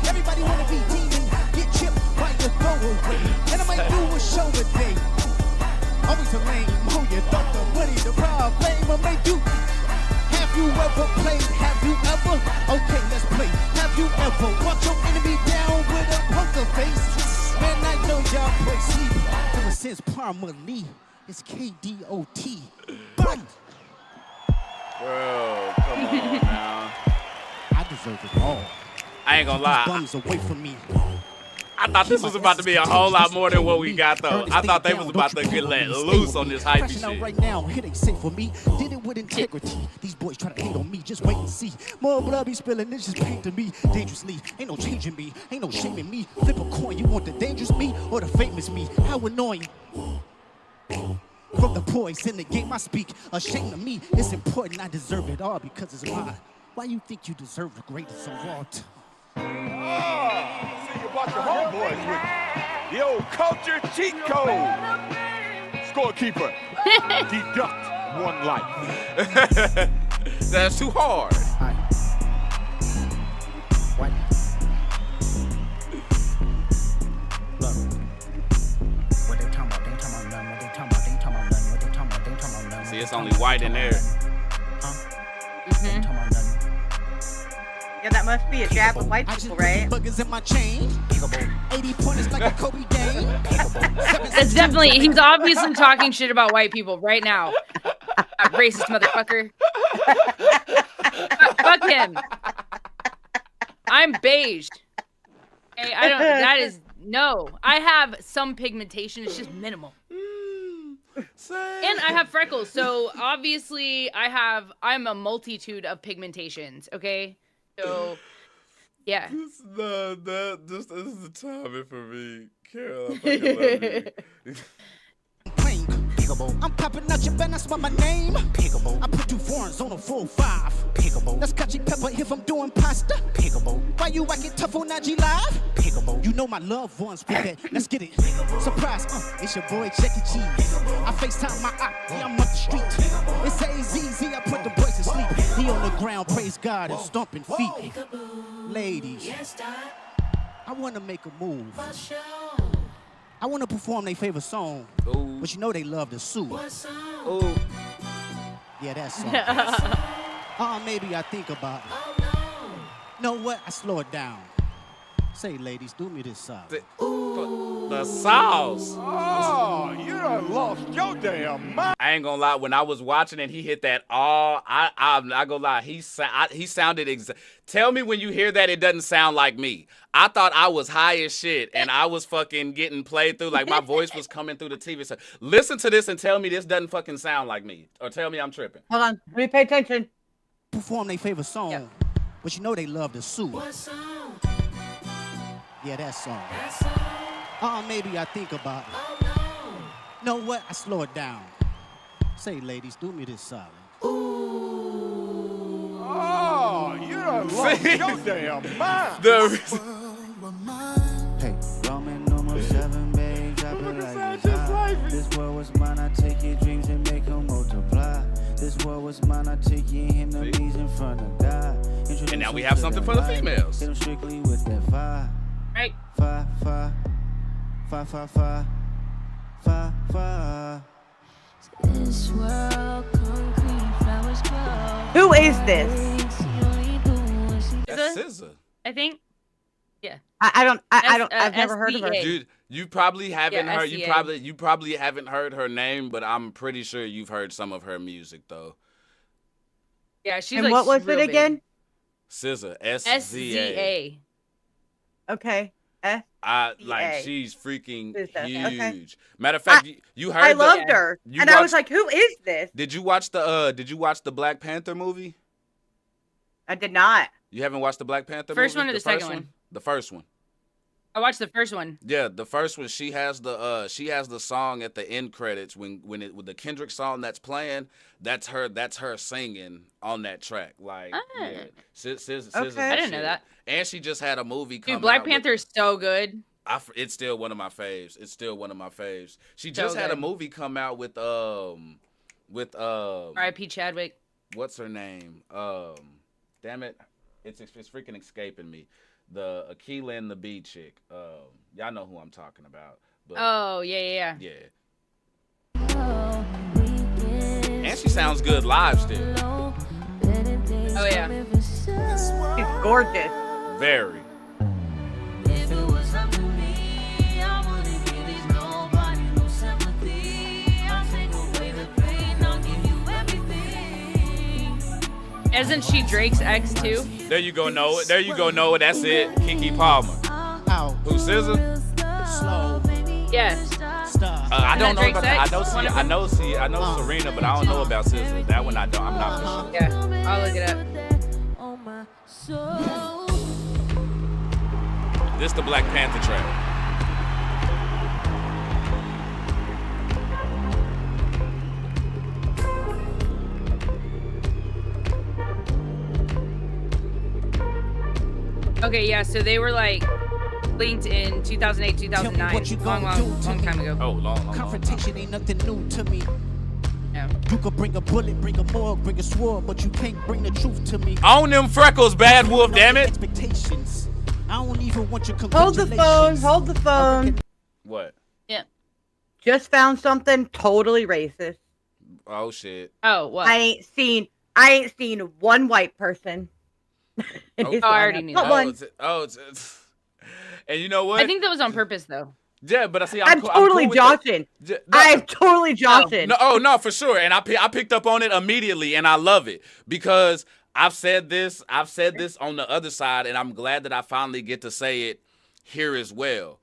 Everybody wanna be demon, get chipped by your throwaway. And I might do a show today. Always a lame, who you thought the money, the problem will make you. Have you ever played? Have you ever? Okay, let's play. Have you ever walked your enemy down with a poker face? Man, I know y'all play sleep. Ever since Parma Lee, it's KDOT. Bam! Bro, come on now. I deserve it all. I ain't gonna lie. Bums away from me. I thought this was about to be a whole lot more than what we got, though. I thought they was about to get let loose on this hype shit. Right now, it ain't safe for me. Did it with integrity. These boys try to hate on me, just wait and see. More blood be spilling, it's just pain to me. Dangerously, ain't no changing me, ain't no shaming me. Flip a coin, you want the dangerous me or the famous me? How annoying. From the boys in the game I speak, ashamed of me. It's important, I deserve it all because it's mine. Why you think you deserve the greatest of all time? See, you brought your homeboys with you. The old culture cheat code. Scorekeeper, deduct 1 life. That's too hard. Hi. What? Look. What they talking about? They ain't talking about nothing. What they talking about? They ain't talking about nothing. What they talking about? They ain't talking about nothing. See, it's only white in there. Huh? They ain't talking about nothing. Yeah, that must be a jab with white people, right? Buggers in my chain. 80 pointers like a Kobe game. That's definitely, he's obviously talking shit about white people right now. Racist motherfucker. Fuck him. I'm beige. Hey, I don't. That is no. I have some pigmentation. It's just minimal. And I have freckles, so obviously I'm a multitude of pigmentations. Okay, so yeah. This is the timing for me, Carol. I fucking love you. Pickable. I'm popping out your band, that's why my name. Pickable. I put 2 foreigns on a 4-5. Pickable. That's Kachi Pepper if I'm doing pasta. Pickable. Why you acting tough on IG Live? Pickable. You know my loved ones with that. Let's get it. Surprise, it's your boy Checky Cheese. I FaceTime my eye, yeah, I'm up the street. It's AZZ, I put the boys to sleep. He on the ground, praise God, and stomping feet. Ladies, I wanna make a move. I want to perform their favorite song, but you know they love the sue. What song? Ooh. Yeah, that song. Maybe I think about it. Oh, no. Know what? I slow it down. Say, ladies, do me this song. The sauce. Oh, you done lost your damn mind. I ain't gonna lie. When I was watching and he hit that, I'm not gonna lie. He sounded Tell me when you hear that it doesn't sound like me. I thought I was high as shit and I was fucking getting played through like my voice was coming through the TV. So listen to this and tell me this doesn't fucking sound like me, or tell me I'm tripping. Hold on, let me pay attention. Perform their favorite song, but you know they love the sue. What song? Yeah, that song. Maybe I think about it. Oh, no. Know what? I slow it down. Say, ladies, do me this solid. Ooh. Oh, you done lost your damn mind. Hey, Roman number 7, babe, drop it like this world was mine, I take your dreams and make them multiply. This world was mine, I take your enemies in front of God. And now we have something for the females. Hit them strictly with that fire. Right. Fire, fire. Fire, fire, fire. Fire, fire. This world, concrete flowers grow. Who is this? That's SZA. I think. Yeah. I've never heard of her. Dude, you probably haven't heard. SCA. You probably haven't heard her name, but I'm pretty sure you've heard some of her music though. Yeah, she's and like. what was it real big. again? SZA. SZA. Okay. She's freaking huge. Okay. Matter of fact, you heard. I loved her, and I was like, "Who is this?" Did you watch the Black Panther movie? I did not. You haven't watched the Black Panther First movie? one or the second one? The first one. I watched the first one. Yeah, the first one. She has the song at the end credits with the Kendrick song that's playing. That's her singing on that track. Like, yeah. Okay. I didn't know that. And she just had a movie come out. Dude, Black Panther is so good. It's still one of my faves. She just had a movie come out with R.I.P. Chadwick. What's her name? Damn it, it's freaking escaping me. The Akilah and the Bee chick. Y'all know who I'm talking about. But, oh yeah. Yeah. And she sounds good live still. Oh yeah. She's gorgeous. Very. Isn't she Drake's ex too? There you go, Noah. That's it. Kiki Palmer. Who, SZA? Slow. Yeah. I don't know about that. Drake's ex? I know Serena, but I don't know about SZA. That one I don't. I'm not for sure. Yeah, I'll look it up. This the Black Panther track. Okay, yeah, so they were like linked in 2008, 2009. Long time ago. Oh, long. Confrontation ain't nothing new to me. Yeah. You could bring a bullet, bring a morgue, bring a sword, but you can't bring the truth to me. On them freckles, bad wolf, damn it. Expectations. I don't even want your Hold the phone. What? Yeah. Just found something totally racist. Oh shit. Oh, what? I ain't seen one white person. Oh, I already knew that. And you know what? I think that was on purpose though. Yeah, but I see. I'm totally joshing. I'm totally joshing. No, for sure. And I picked up on it immediately, and I love it because I've said this on the other side, and I'm glad that I finally get to say it here as well.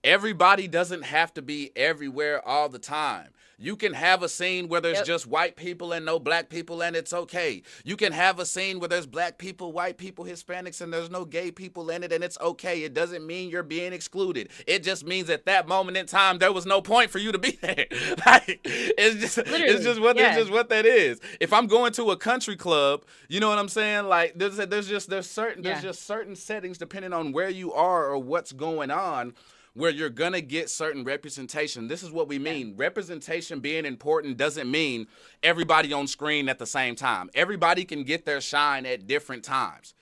Everybody doesn't have to be everywhere all the time. You can have a scene where there's just white people and no black people, and it's okay. You can have a scene where there's black people, white people, Hispanics, and there's no gay people in it, and it's okay. It doesn't mean you're being excluded. It just means at that moment in time, there was no point for you to be there. Like, it's just what that is. If I'm going to a country club, you know what I'm saying? Like, there's just certain settings depending on where you are or what's going on, where you're going to get certain representation. This is what we mean. Representation being important doesn't mean everybody on screen at the same time. Everybody can get their shine at different times.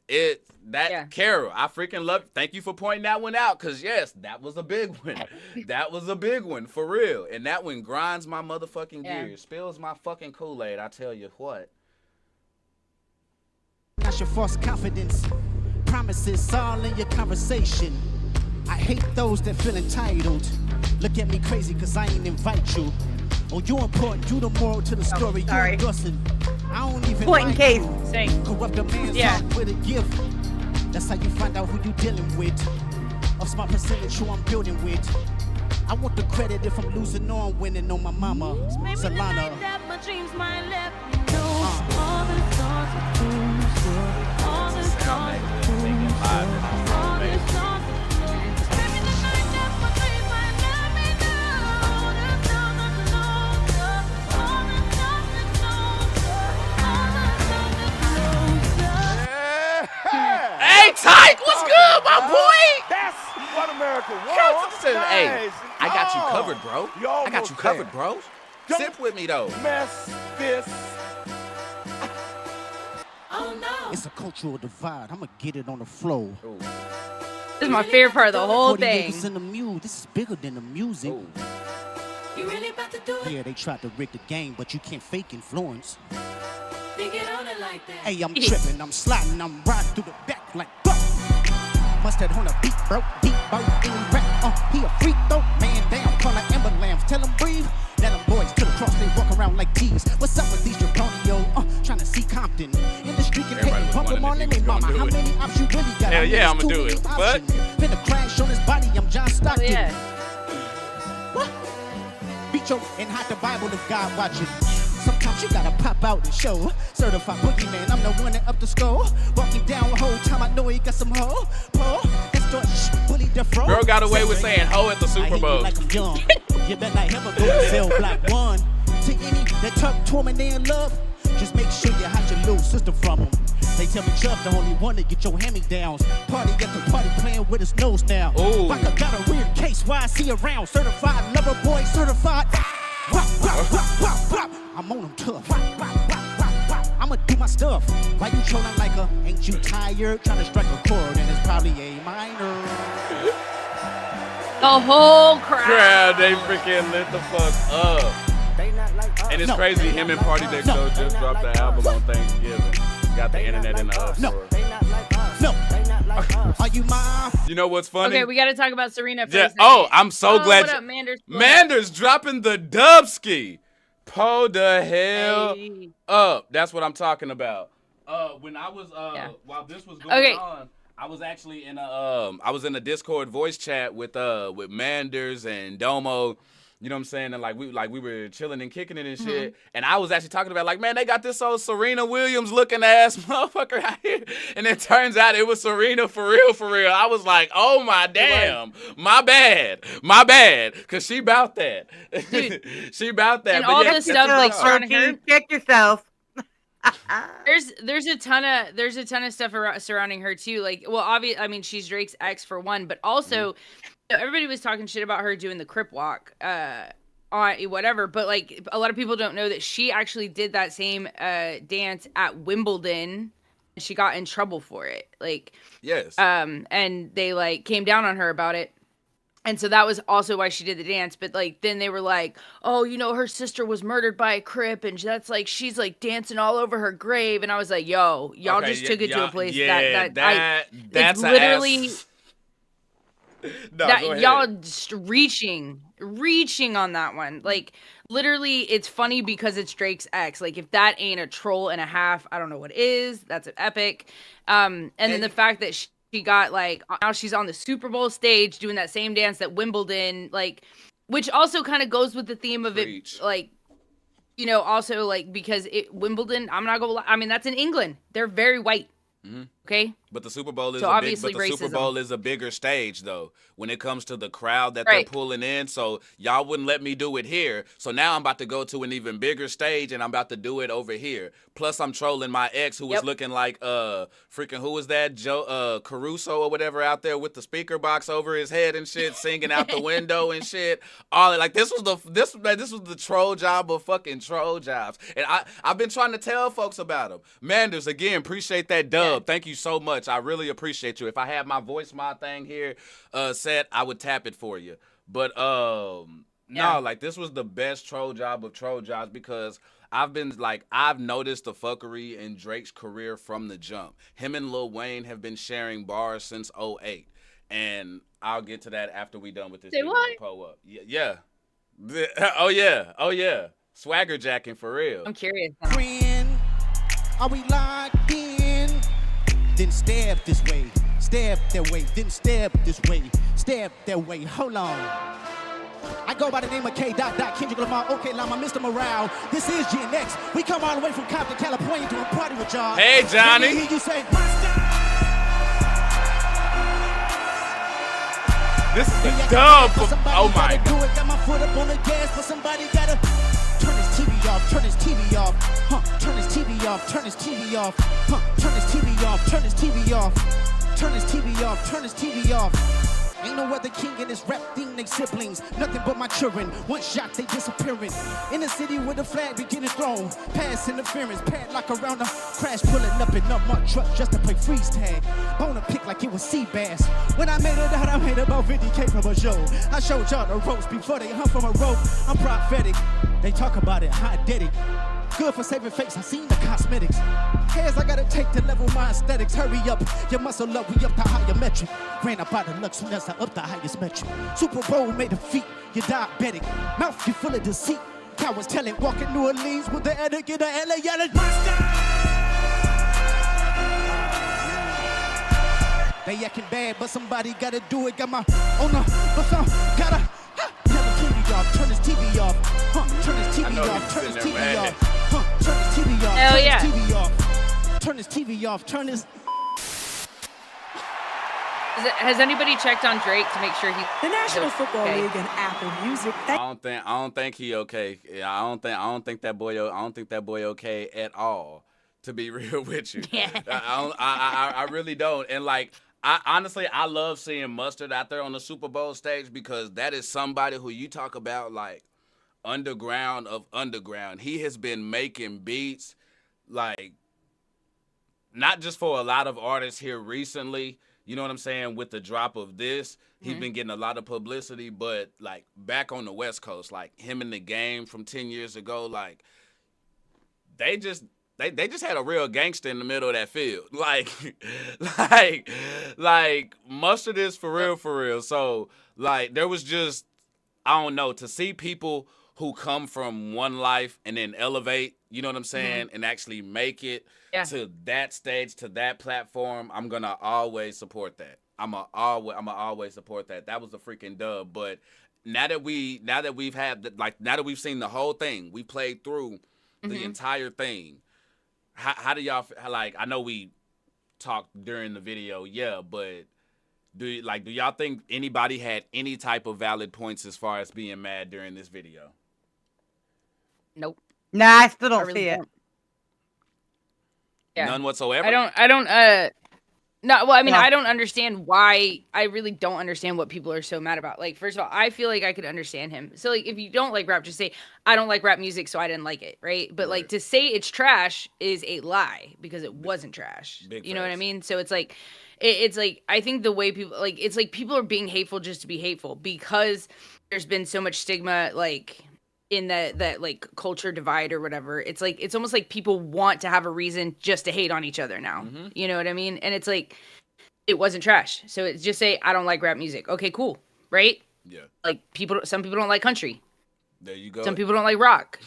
Carol, I freaking love it. Thank you for pointing that one out, because, yes, that was a big one. That was a big one, for real. And that one grinds my motherfucking gears. Spills my fucking Kool-Aid, I tell you what. That's your false confidence. Promises all in your conversation. I hate those that feel entitled. Look at me crazy cause I ain't invite you. Oh, you important, you the moral to the story. You're endorsing. I don't even point in case. Corrupt a man's heart with a gift. That's how you find out who you dealing with. A small percentage who I'm building with. I want the credit if I'm losing or I'm winning on my mama. Solana. My dreams might let me know all the thoughts of who's all the thoughts of who's all the thoughts. Hey, Tyke, what's good, my boy? That's what America wants. Hey, I got you covered, bro. I got you covered, there. bro. Sip with me, though. Mess this. Oh no. It's a cultural divide. I'ma get it on the flow. This is my favorite part of the whole 40 thing. acres in the mule. This is bigger than the music. You really about to do it? Yeah, they tried to rig the game, but you can't fake influence. Think it on it like that. Hey, I'm tripping, I'm sliding, I'm riding through the back like fuck. Must have on a beat, bro, deep boat, any rap, he a freak though, man down, call like Amber Lambs, tell him breathe. Let them boys to the cross, they walk around like thieves. What's up with these Draconio? Trying to see Compton. In the street, and pay, bump them all in their mama. How many options you really got? Hell yeah, I'ma do it. But finna crash on his body, I'm John Stockton. Yeah. What? Beat your and hide the Bible if God watching. Sometimes you gotta pop out and show. Certified boogeyman, I'm the one that up the skull. Walking down the whole time, I know he got some hoe. Paul, bully the fro. Girl got away with saying hoe at the Super Bowl. Like I'm young. You better not ever go to Cell Block 1. To any that talk to him and they in love, just make sure you hide your little sister from him. They tell me Chubb the only one to get your hand-me-downs. Party at the party playing with his nose now. Ooh. Waka got a weird case, why I see around. Certified lover boy, certified. Wop, wop, wop, wop, wop. I'm on them tough. Wop, wop, wop, wop, wop. I'ma do my stuff. Why you trolling like a, ain't you tired? Trying to strike a chord and it's probably A minor. The whole crowd. They freaking lit the fuck up. And it's crazy, him and Party Next Door just dropped the album on Thanksgiving. Got the internet in the uproar. Are you mine? You know what's funny? Okay, we got to talk about Serena first. Yeah. Oh, I'm so glad. What up, Manders? Manders dropping the dubski. Po the hell up. That's what I'm talking about. When I was while this was going on, I was actually in a Discord voice chat with Manders and Domo. You know what I'm saying? And we were chilling and kicking it and shit. And I was actually talking about man, they got this old Serena Williams looking ass motherfucker out here. And it turns out it was Serena for real, for real. I was like, oh my damn, my bad, cause she bout that. Dude. She bout that. And but all yeah, this stuff like surrounding her. Check yourself. There's a ton of stuff surrounding her too. Like, well, obviously, I mean, she's Drake's ex for one, but also everybody was talking shit about her doing the Crip Walk, on whatever. But like, a lot of people don't know that she actually did that same dance at Wimbledon. And she got in trouble for it. Like, yes. And they came down on her about it. And so that was also why she did the dance. But then they were like, oh, her sister was murdered by a Crip, and that's she's dancing all over her grave. And I was like, yo, y'all just took it to a place that's literally. No, that go ahead. y'all just reaching on that one. Like, literally, it's funny because it's Drake's ex. Like, if that ain't a troll and a half, I don't know what is. That's an epic. And then the fact that she got, like, now she's on the Super Bowl stage doing that same dance that Wimbledon, like, which also kind of goes with the theme of Preach. it, like, you know, also, like, because Wimbledon, I'm not gonna lie, I mean, that's in England. They're very white. Mm-hmm. Okay. But the Super Bowl is So a big, obviously but the Super racism. Bowl is a bigger stage though when it comes to the crowd that Right. they're pulling in. So y'all wouldn't let me do it here. So now I'm about to go to an even bigger stage and I'm about to do it over here. Plus I'm trolling my ex who was looking like freaking who was that Caruso or whatever out there with the speaker box over his head and shit, singing out the window and shit. All like this was the troll job of fucking troll jobs. And I've been trying to tell folks about them. Manders, again, appreciate that dub. Thank you so much. I really appreciate you. If I had my voice mod thing here set, I would tap it for you. But no, like this was the best troll job of troll jobs because I've noticed the fuckery in Drake's career from the jump. Him and Lil Wayne have been sharing bars since 2008. And I'll get to that after we done with this. Say what? Pull up. Yeah. Oh yeah. Swagger jacking for real. I'm curious now. Friend, are we locked in? Then stab this way, stab that way, then stab this way, stab that way. Hold on. I go by the name of K. Kendrick Lamar, OK Llama, Mr. Morale. This is Gen X. We come all the way from Compton, California to a party with y'all. Hey, Johnny. Let me hear you say, This is the dub. Oh my God. Got my foot up on the gas, but somebody gotta turn his TV off, turn his TV off, turn his TV off, turn his TV off, turn his TV off, turn his TV off, turn his TV off, turn his TV off. Ain't no other king in this rap thing, they siblings. Nothing but my children. One shot, they disappearing. In the city with the flag beginning thrown. Pass interference, padlock around the crash, pulling up in up my truck just to play freeze tag. Bone a pick like it was sea bass. When I made it out, I made about 50K from a show. I showed y'all the ropes before they hung from a rope. I'm prophetic. They talk about it, how I did it. Good for saving face, I seen the cosmetics. Hairs, I gotta take to level my aesthetics. Hurry up, your muscle up, we up the higher metric. Ran up out of luck soon as I up the highest metric. Super Bowl made a feat, you're diabetic. Mouth, you full of deceit. Cowards tell it, walking New Orleans with the etiquette, the LA yelling. They acting bad, but somebody gotta do it. Got my owner, but some gotta. Tell the TV off, turn his TV off. Turn his TV off, turn his TV off. Turn his TV off, Hell turn yeah. his TV off. Turn his TV off, turn his. Has anybody checked on Drake to make sure he? The National he's Football okay? League and Apple Music. I don't think he okay. Yeah, I don't think that boy okay at all. To be real with you, I really don't. And like, honestly, I love seeing Mustard out there on the Super Bowl stage because that is somebody who you talk about like underground of underground. He has been making beats like not just for a lot of artists here recently. You know what I'm saying? With the drop of this, he's been getting a lot of publicity, but like back on the West Coast, like him in the game from 10 years ago, like they just had a real gangster in the middle of that field. Like Mustard is for real. So like there was just, I don't know, to see people who come from one life and then elevate, you know what I'm saying, and actually make it to that stage, to that platform, I'm gonna always support that. I'ma always support that. That was a freaking dub. But now that we've seen the whole thing, we played through the entire thing. How do y'all like? I know we talked during the video, but do y'all think anybody had any type of valid points as far as being mad during this video? Nope. Nah, I still don't really see it. don't. Yeah. None whatsoever. I don't. No. Well, I mean, Yeah. I don't understand why. I really don't understand what people are so mad about. Like, first of all, I feel like I could understand him. So, like, if you don't like rap, just say I don't like rap music, so I didn't like it, right? But like to say it's trash is a lie because it wasn't trash. Big You know what I facts. mean? So it's like, it's like I think the way people like it's like people are being hateful just to be hateful because there's been so much stigma like in that like culture divide or whatever. It's like it's almost like people want to have a reason just to hate on each other now. You know what I mean? And it's like it wasn't trash. So it's just say I don't like rap music. Okay, cool, right? Yeah. Like some people don't like country. There you go. Some people don't like rock.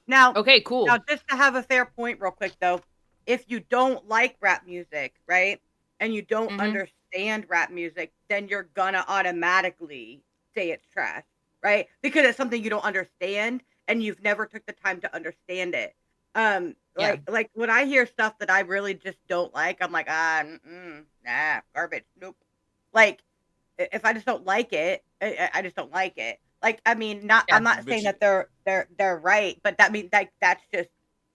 Now, Okay, cool. Now, just to have a fair point, real quick though, if you don't like rap music, right, and you don't understand rap music, then you're gonna automatically say it's trash, right? Because it's something you don't understand, and you've never took the time to understand it. Like when I hear stuff that I really just don't like, I'm like, nah, garbage, nope. Like, if I just don't like it, I just don't like it. Like, I mean, I'm not saying that they're right, but that means that's just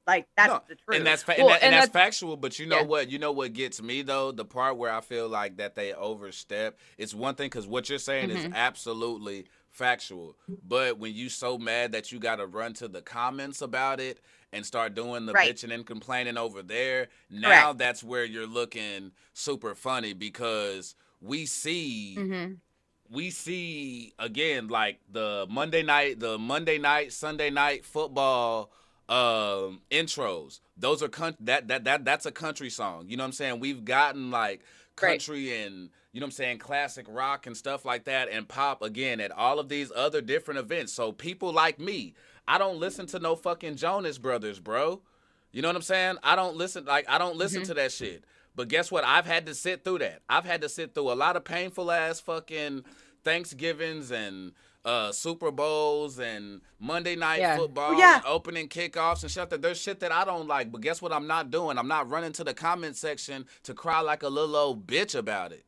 like that's the truth. And that's factual. But you know what? You know what gets me though? The part where I feel like that they overstep. It's one thing because what you're saying is absolutely factual. But when you so mad that you got to run to the comments about it and start doing the bitching and complaining over there, now that's where you're looking super funny because we see again like the Monday night, Sunday night football intros. Those are that's a country song. You know what I'm saying? We've gotten like country and you know what I'm saying, classic rock and stuff like that and pop again at all of these other different events. So people like me, I don't listen to no fucking Jonas Brothers, bro. You know what I'm saying? I don't listen to that shit. But guess what? I've had to sit through that. I've had to sit through a lot of painful ass fucking Thanksgivings and Super Bowls and Monday night football and opening kickoffs and shit. There's shit that I don't like. But guess what I'm not doing? I'm not running to the comment section to cry like a little old bitch about it.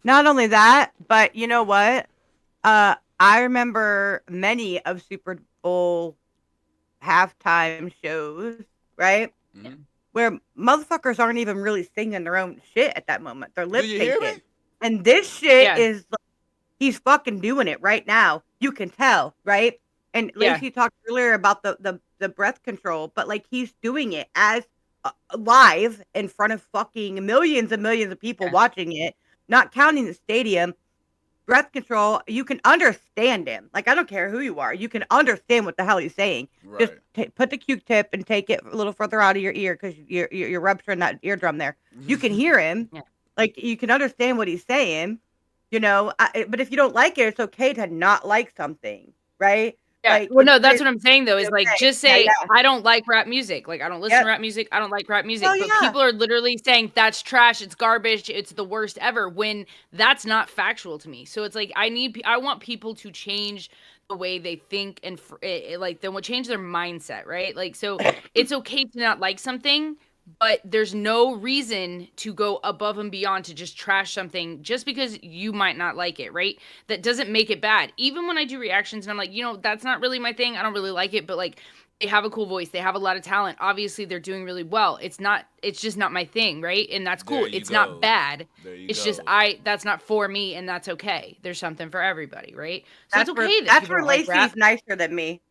Not only that, but you know what? I remember many of Super Bowl halftime shows, right? Where motherfuckers aren't even really singing their own shit at that moment. They're lip syncing. And this shit is like, he's fucking doing it right now. You can tell, right? And Lacey talked earlier about the breath control, but like he's doing it as live in front of fucking millions and millions of people watching it, not counting the stadium. Breath control, you can understand him. Like, I don't care who you are. You can understand what the hell he's saying. Just put the Q-tip and take it a little further out of your ear because you're rupturing that eardrum there. You can hear him. Like, you can understand what he's saying, you know. But if you don't like it, it's okay to not like something, right? Yeah. Like, well, no, that's what I'm saying, though, is like, just say, I don't like rap music. Like, I don't listen to rap music. I don't like rap music. But people are literally saying that's trash. It's garbage. It's the worst ever when that's not factual to me. So it's like, I want people to change the way they think and like, then we'll change their mindset, right? Like, so it's okay to not like something, but there's no reason to go above and beyond to just trash something just because you might not like it, right? That doesn't make it bad. Even when I do reactions and I'm like, you know, that's not really my thing. I don't really like it, but like they have a cool voice. They have a lot of talent. Obviously, they're doing really well. It's just not my thing, right? And that's cool. It's not bad. It's just that's not for me and that's okay. There's something for everybody, right? So it's okay that's where Lacey's nicer than me.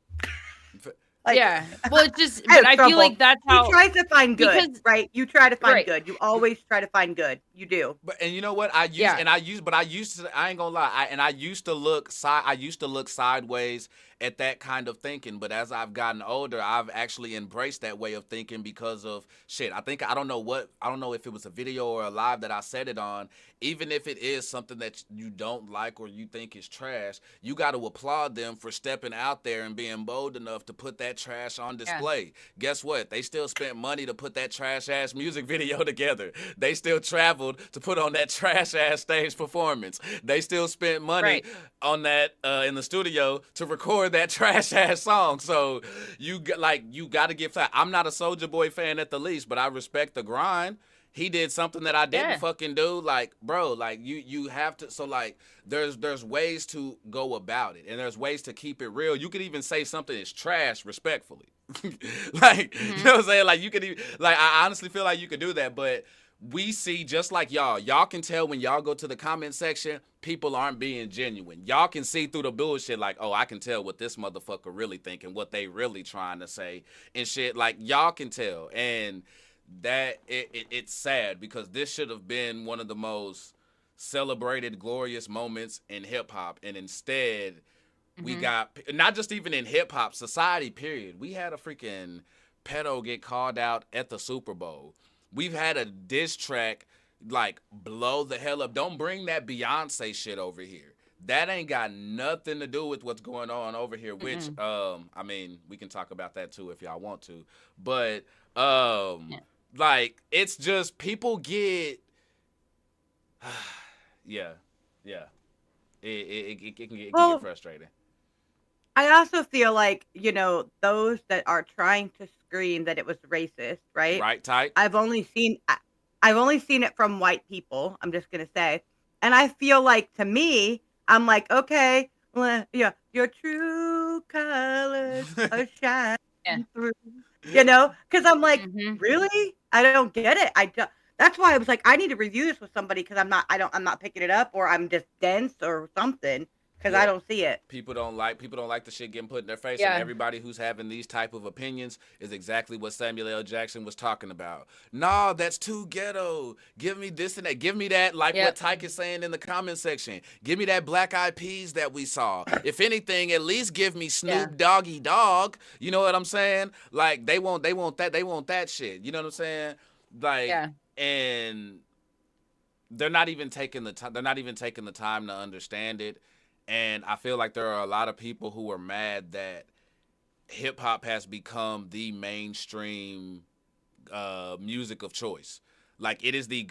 Like, well, it's just, but I feel like that's how you try to find good, right? You try to find good. You always try to find good. You do. But and you know what? I ain't gonna lie. I used to look sideways at that kind of thinking. But as I've gotten older, I've actually embraced that way of thinking because of shit. I don't know if it was a video or a live that I said it on. Even if it is something that you don't like or you think is trash, you got to applaud them for stepping out there and being bold enough to put that trash on display. Guess what? They still spent money to put that trash ass music video together. They still traveled to put on that trash ass stage performance. They still spent money on that in the studio to record that trash ass song. So you got to give that. I'm not a Soulja Boy fan at the least, but I respect the grind. He did something that I didn't fucking do. Like, bro, like you have to. So like, there's ways to go about it, and there's ways to keep it real. You could even say something is trash respectfully. Like, you know what I'm saying? Like, you could even, like, I honestly feel like you could do that, but we see, just like y'all can tell when y'all go to the comment section, people aren't being genuine. Y'all can see through the bullshit, like, oh, I can tell what this motherfucker really thinking, what they really trying to say and shit. Like, y'all can tell, and that it's sad because this should have been one of the most celebrated, glorious moments in hip hop, and instead we got, not just even in hip hop, society period. We had a freaking pedo get called out at the Super Bowl. We've had a diss track like blow the hell up. Don't bring that Beyonce shit over here. That ain't got nothing to do with what's going on over here, which I mean, we can talk about that too if y'all want to. But like it's just people get yeah. It can get frustrating. I also feel like, you know, those that are trying to scream that it was racist, right? Right, tight. I've only seen it from white people, I'm just gonna say. And I feel like, to me, I'm like, okay, well, yeah, your true colors are shining through, you know? Because I'm like, really? I don't get it. That's why I was like, I need to review this with somebody because I'm not picking it up, or I'm just dense or something. Because I don't see it. People don't like the shit getting put in their face, and everybody who's having these type of opinions is exactly what Samuel L. Jackson was talking about. Nah, that's too ghetto. Give me this and that. Give me that, like what Tyke is saying in the comment section. Give me that Black Eyed Peas that we saw. If anything, at least give me Snoop Doggy Dogg. You know what I'm saying? Like they want that shit. You know what I'm saying? Like and they're not even taking the time. They're not even taking the time to understand it. And I feel like there are a lot of people who are mad that hip hop has become the mainstream music of choice. Like it is the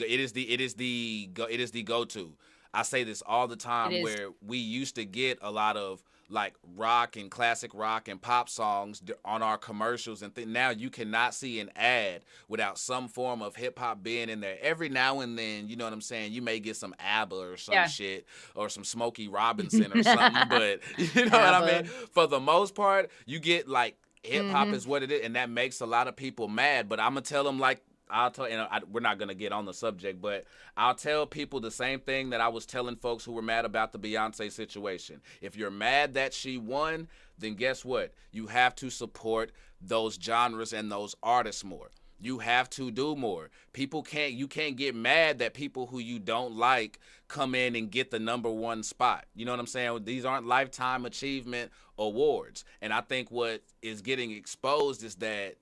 go-to. I say this all the time, where we used to get a lot of like rock and classic rock and pop songs on our commercials, and now you cannot see an ad without some form of hip hop being in there. Every now and then, you know what I'm saying, you may get some ABBA or some shit, or some Smokey Robinson or something, but you know what I mean? For the most part, you get like hip hop is what it is, and that makes a lot of people mad. But I'm gonna tell them, like, we're not going to get on the subject, but I'll tell people the same thing that I was telling folks who were mad about the Beyonce situation. If you're mad that she won, then guess what? You have to support those genres and those artists more. You have to do more. You can't get mad that people who you don't like come in and get the #1 spot. You know what I'm saying? These aren't lifetime achievement awards. And I think what is getting exposed is that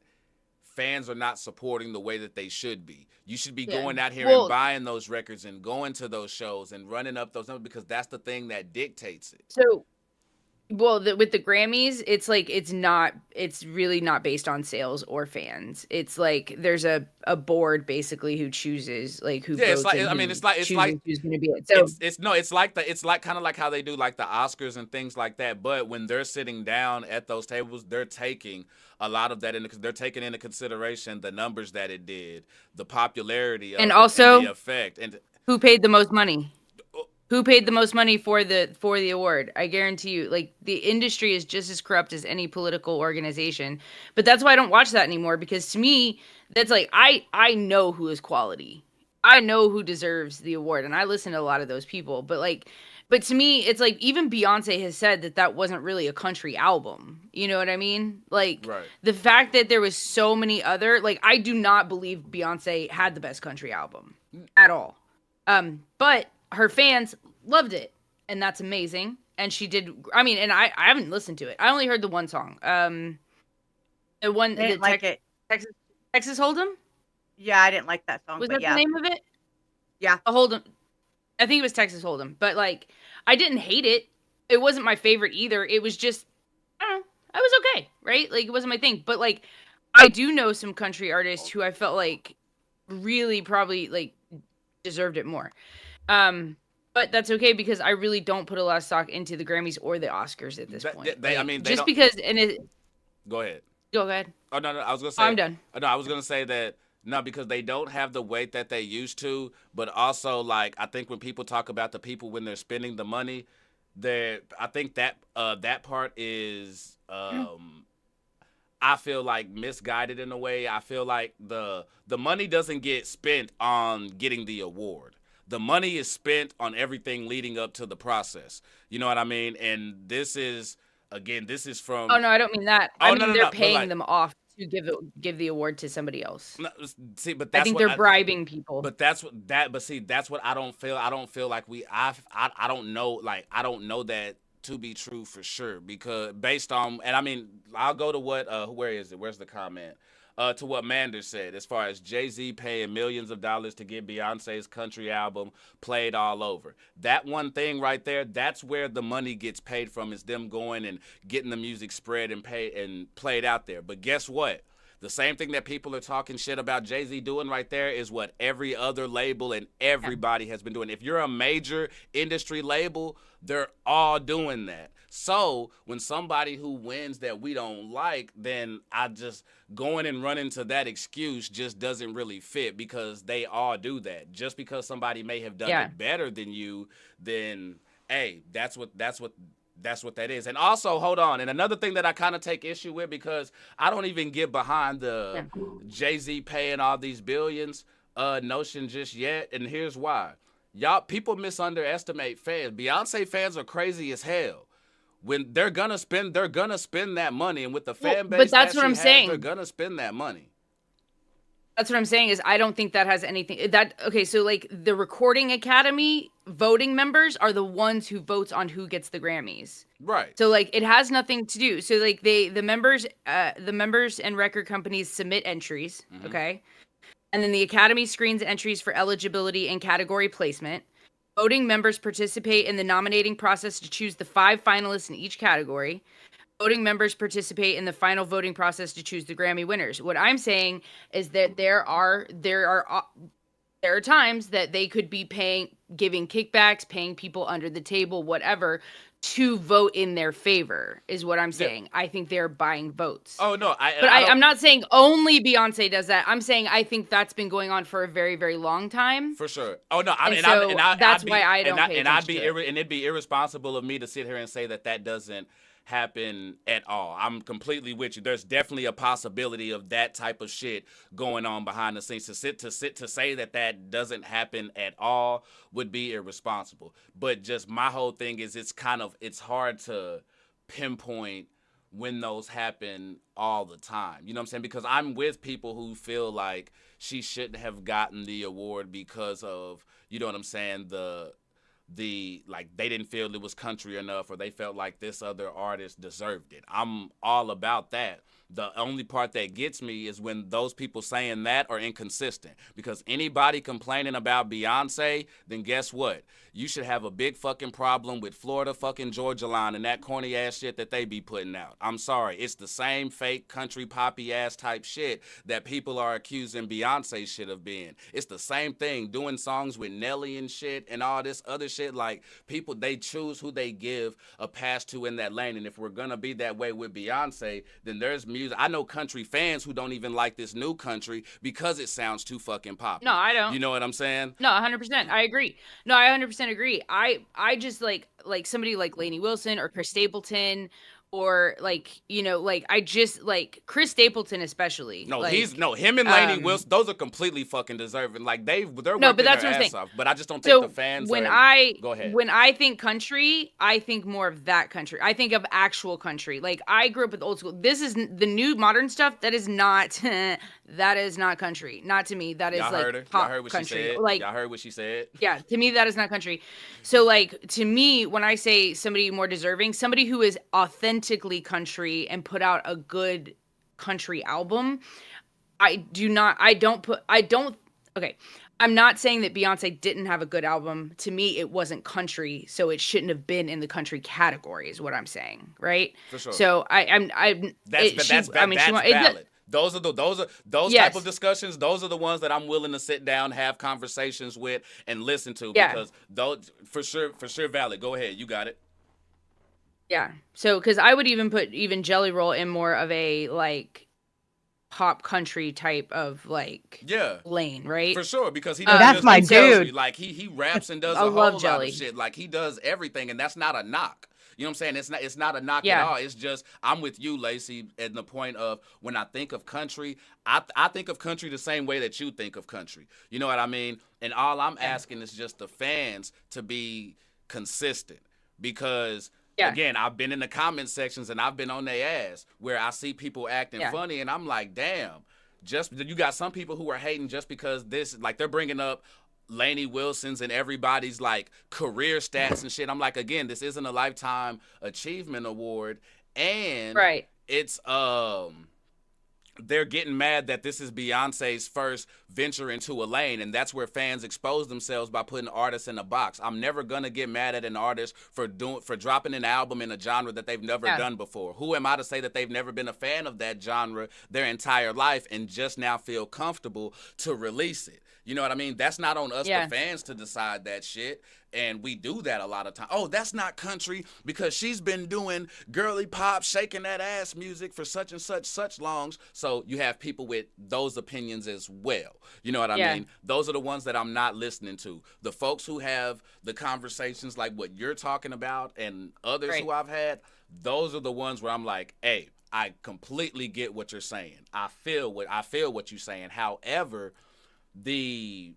fans are not supporting the way that they should be. You should be going out here and buying those records and going to those shows and running up those numbers, because that's the thing that dictates it. So, with the Grammys, it's like it's really not based on sales or fans. It's like there's a board basically who chooses like who votes. It's like who's going to be it. So it's like kind of like how they do like the Oscars and things like that. But when they're sitting down at those tables, they're taking a lot of that they're taking into consideration the numbers that it did, the popularity of and also and the effect, and who paid the most money. Who paid the most money for the award? I guarantee you, like, the industry is just as corrupt as any political organization. But that's why I don't watch that anymore, because to me, that's like I know who is quality. I know who deserves the award, and I listen to a lot of those people. But to me, it's like even Beyonce has said that wasn't really a country album. You know what I mean? Like the fact that there was so many other, like, I do not believe Beyonce had the best country album at all. But her fans loved it, and that's amazing. And she did. I mean, and I haven't listened to it. I only heard the one song. The one I didn't like it. Texas Hold'em. Yeah, I didn't like that song. Was that the name of it? Yeah, Hold'em. I think it was Texas Hold'em. But like, I didn't hate it. It wasn't my favorite either. It was just, I don't know. I was okay, right? Like, it wasn't my thing. But like, I do know some country artists who I felt like really probably like deserved it more. But that's okay, because I really don't put a lot of stock into the Grammys or the Oscars at this point. Go ahead. Go ahead. Oh no, I was gonna say. I'm done. No, I was gonna say that no, because they don't have the weight that they used to. But also, like, I think when people talk about the people when they're spending the money, I think that that part is I feel like misguided in a way. I feel like the money doesn't get spent on getting the award. The money is spent on everything leading up to the process. You know what I mean? And this is from. Oh no, I don't mean that. They're paying them off to give the award to somebody else. No, see, but that's I think they're bribing people. But that's what I don't feel. I don't feel like I don't know. Like, I don't know that to be true for sure, because based on, and I mean, I'll go to what where is it? Where's the comment? to what Mander said, as far as Jay-Z paying millions of dollars to get Beyonce's country album played all over. That one thing right there, that's where the money gets paid from, is them going and getting the music spread and played out there. But guess what? The same thing that people are talking shit about Jay-Z doing right there is what every other label and everybody has been doing. If you're a major industry label, they're all doing that. So when somebody who wins that we don't like, then I just going and running to that excuse just doesn't really fit, because they all do that. Just because somebody may have done it better than you, then hey, that's what that is. And also, hold on, and another thing that I kind of take issue with, because I don't even get behind the Jay-Z paying all these billions notion just yet, and here's why. Y'all, people misunderestimate fans. Beyonce fans are crazy as hell. When they're gonna spend that money, and with the fan base, but that's what I'm saying. They're gonna spend that money. That's what I'm saying, is I don't think that has anything okay, so like the Recording Academy voting members are the ones who votes on who gets the Grammys. Right. So like it has nothing to do. So like the members and record companies submit entries, okay? And then the Academy screens entries for eligibility and category placement. Voting members participate in the nominating process to choose the 5 finalists in each category. Voting members participate in the final voting process to choose the Grammy winners. What I'm saying is that there are times that they could be giving kickbacks, paying people under the table, whatever, to vote in their favor, is what I'm saying. I think they're buying votes. Oh no, I'm not saying only Beyonce does that. I'm saying I think that's been going on for a very, very long time. For sure. Oh no, that's why I don't pay attention to it. And it'd be irresponsible of me to sit here and say that doesn't happen at all. I'm completely with you. There's definitely a possibility of that type of shit going on behind the scenes. To say that doesn't happen at all would be irresponsible. But just my whole thing is it's hard to pinpoint when those happen all the time. You know what I'm saying? Because I'm with people who feel like she shouldn't have gotten the award because of, you know what I'm saying, like they didn't feel it was country enough, or they felt like this other artist deserved it. I'm all about that. The only part that gets me is when those people saying that are inconsistent, because anybody complaining about Beyonce, then guess what? You should have a big fucking problem with Florida fucking Georgia Line and that corny ass shit that they be putting out. I'm sorry. It's the same fake country poppy ass type shit that people are accusing Beyonce shit of being. It's the same thing, doing songs with Nelly and shit and all this other shit. Like, people, they choose who they give a pass to in that lane. And if we're gonna be that way with Beyonce, then there's music. I know country fans who don't even like this new country because it sounds too fucking poppy. No, I don't. You know what I'm saying? No, 100%. I agree. No, I 100% agree. I just like somebody like Lainey Wilson or Chris Stapleton, or like, you know, like I just like Chris Stapleton especially. No, like, him and Lainey Wilson, those are completely fucking deserving. Like they're working but that's their what I'm ass saying. off. But I just don't think the fans go ahead. When I think country, I think more of that country. I think of actual country. Like I grew up with old school. This is the new modern stuff. That is not that is not country. Not to me. That is like pop country. She said? Like y'all heard what she said? Yeah, to me that is not country. So like to me, when I say somebody more deserving, somebody who is authentically country and put out a good country album, I'm not saying that Beyonce didn't have a good album. To me, it wasn't country, so it shouldn't have been in the country category, is what I'm saying, right? For sure. So That's valid. Those Yes. type of discussions. Those are the ones that I'm willing to sit down, have conversations with, and listen to, because those for sure valid. Go ahead, you got it. Yeah. So, because I would even put Jelly Roll in more of a like pop country type of like lane, right? For sure, because he does that's my dude. Like he raps and does a whole lot of shit. Like he does everything, and that's not a knock. You know what I'm saying? It's not a knock at all. It's just I'm with you, Lacey, at the point of when I think of country, I think of country the same way that you think of country. You know what I mean? And all I'm asking is just the fans to be consistent, because again, I've been in the comment sections and I've been on their ass where I see people acting funny, and I'm like, damn, just you got some people who are hating just because this, like they're bringing up Lainey Wilson's and everybody's like career stats and shit. I'm like, again, this isn't a lifetime achievement award, and it's they're getting mad that this is Beyonce's first venture into a lane, and that's where fans expose themselves by putting artists in a box. I'm never gonna get mad at an artist for dropping an album in a genre that they've never done before. Who am I to say that they've never been a fan of that genre their entire life and just now feel comfortable to release it? You know what I mean? That's not on us, the fans, to decide that shit. And we do that a lot of times. Oh, that's not country because she's been doing girly pop, shaking that ass music for such and such longs. So you have people with those opinions as well. You know what I mean? Those are the ones that I'm not listening to. The folks who have the conversations like what you're talking about and others who I've had, those are the ones where I'm like, hey, I completely get what you're saying. I feel what you're saying. However, when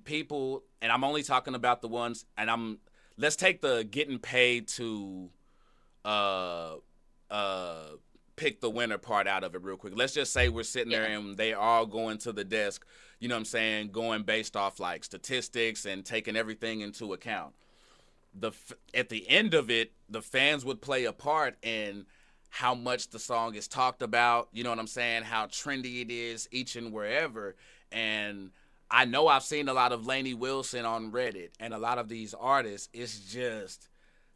people, and I'm only talking about the ones, and let's take the getting paid to pick the winner part out of it real quick. Let's just say we're sitting there and they all going to the desk, you know what I'm saying, going based off like statistics and taking everything into account. At the end of it, the fans would play a part in how much the song is talked about, you know what I'm saying, how trendy it is each and wherever. And I know I've seen a lot of Lainey Wilson on Reddit, and a lot of these artists, it's just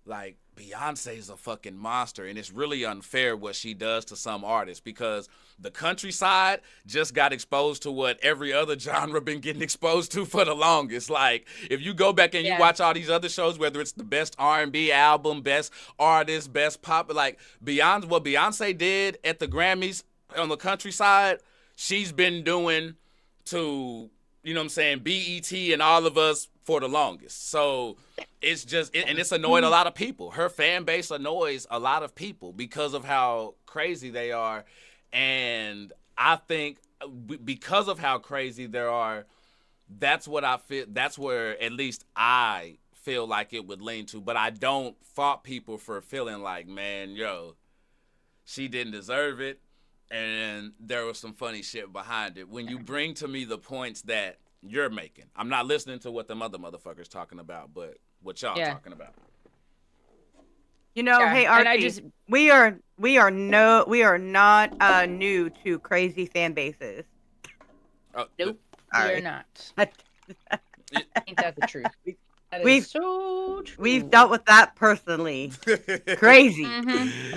like Beyonce's a fucking monster, and it's really unfair what she does to some artists because the countryside just got exposed to what every other genre been getting exposed to for the longest. Like, if you go back and you watch all these other shows, whether it's the best R&B album, best artist, best pop, like what Beyonce did at the Grammys on the countryside, she's been doing to, you know what I'm saying, BET and all of us for the longest. So it's just, and it's annoyed a lot of people. Her fan base annoys a lot of people because of how crazy they are. And I think because of how crazy they are, that's what I feel, that's where at least I feel like it would lean to. But I don't fault people for feeling like, man, yo, she didn't deserve it. And there was some funny shit behind it. When you bring to me the points that you're making, I'm not listening to what them other motherfuckers talking about, but what y'all talking about. You know, hey Archie, we are not new to crazy fan bases. Nope, we're not. Ain't that the truth? That is so true. We've dealt with that personally. Crazy,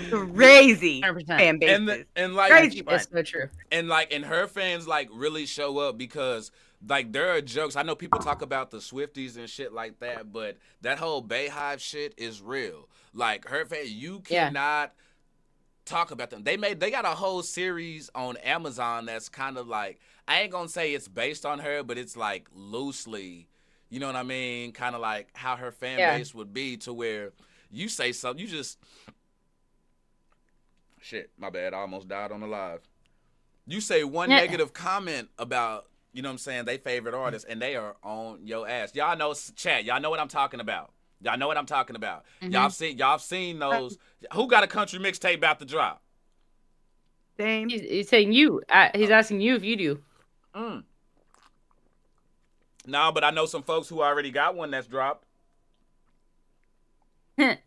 crazy 100%. fan bases. And like, crazy it's so true. And her fans like really show up because like there are jokes. I know people talk about the Swifties and shit like that, but that whole Bayhive shit is real. Like her fans, you cannot talk about them. They got a whole series on Amazon that's kind of like, I ain't gonna say it's based on her, but it's like loosely. You know what I mean? Kind of like how her fan base would be, to where you say something, you just... Shit, my bad. I almost died on the live. You say one negative comment about, you know what I'm saying, they favorite artist, and they are on your ass. Y'all know, chat, y'all know what I'm talking about. Y'all know what I'm talking about. Mm-hmm. Y'all seen those. Who got a country mixtape about to drop? Same. He's saying you. He's asking you if you do. No, but I know some folks who already got one that's dropped. You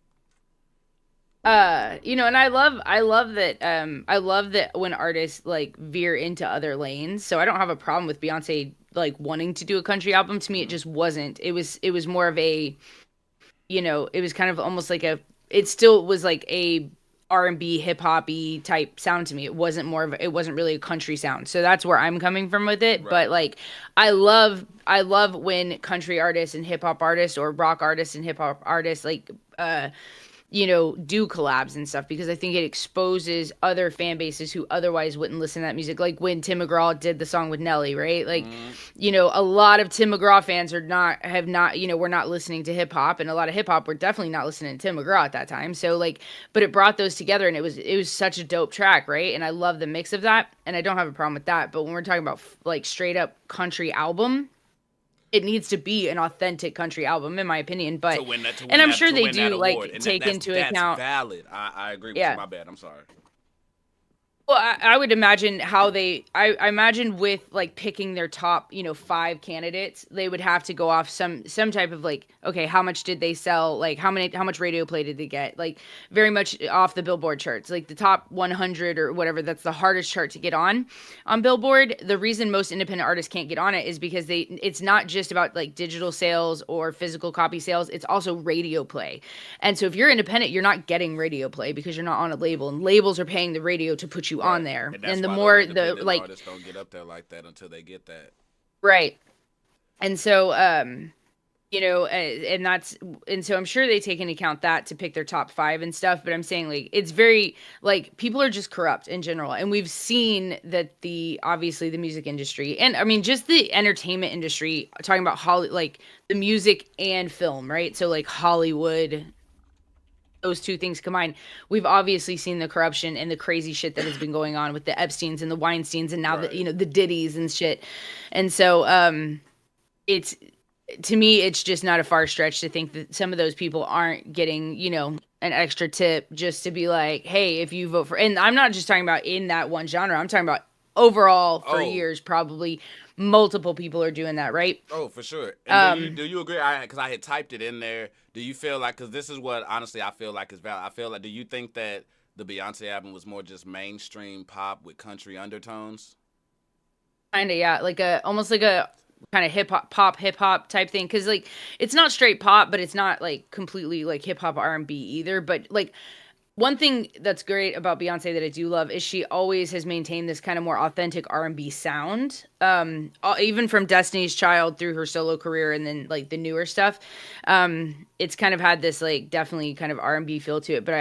know, and I love that when artists like veer into other lanes. So I don't have a problem with Beyonce like wanting to do a country album. To me, it just wasn't. It was more of a, you know, it was kind of almost like it still was like a R&B hip hoppy type sound to me. It wasn't really a country sound. So that's where I'm coming from with it. Right. But like, I love when country artists and hip hop artists or rock artists and hip hop artists like, you know, do collabs and stuff, because I think it exposes other fan bases who otherwise wouldn't listen to that music. Like when Tim McGraw did the song with Nelly, right? Like, you know, a lot of Tim McGraw fans we're not listening to hip hop, and a lot of hip hop were definitely not listening to Tim McGraw at that time. So like, but it brought those together, and it was such a dope track, right? And I love the mix of that, and I don't have a problem with that. But when we're talking about like straight up country album, it needs to be an authentic country album, in my opinion. But and I'm sure they do like take into account. That's valid. I agree with you. My bad. I'm sorry. Well, I would imagine how I imagine with like picking their top, 5 candidates, they would have to go off some type of like, okay, how much did they sell? Like how much radio play did they get? Like very much off the Billboard charts, like the top 100 or whatever. That's the hardest chart to get on Billboard. The reason most independent artists can't get on it is because it's not just about like digital sales or physical copy sales. It's also radio play. And so if you're independent, you're not getting radio play because you're not on a label, and labels are paying the radio to put you on there. And the why more those the independent like artists don't get up there like that until they get that. right. And so and so I'm sure they take into account that to pick their top 5 and stuff, but I'm saying like it's very like people are just corrupt in general, and we've seen that obviously the music industry, and I mean just the entertainment industry, talking about like the music and film, right? So like Hollywood, those two things combined, we've obviously seen the corruption and the crazy shit that has been going on with the Epsteins and the Weinsteins, and now the Diddy's and shit. And so it's, to me, it's just not a far stretch to think that some of those people aren't getting, an extra tip just to be like, hey, if you vote for, and I'm not just talking about in that one genre, I'm talking about overall for years, probably multiple people are doing that, right? Oh, for sure. And do you agree? Because I had typed it in there. Do you feel like, because this is what, honestly, I feel like is valid. I feel like, do you think that the Beyonce album was more just mainstream pop with country undertones? Kind of, yeah. Like almost like a kind of hip hop type thing. Because like, it's not straight pop, but it's not like completely like hip hop R&B either. But like, one thing that's great about Beyonce that I do love is she always has maintained this kind of more authentic R&B sound, even from Destiny's Child through her solo career and then like the newer stuff. It's kind of had this like definitely kind of R&B feel to it, but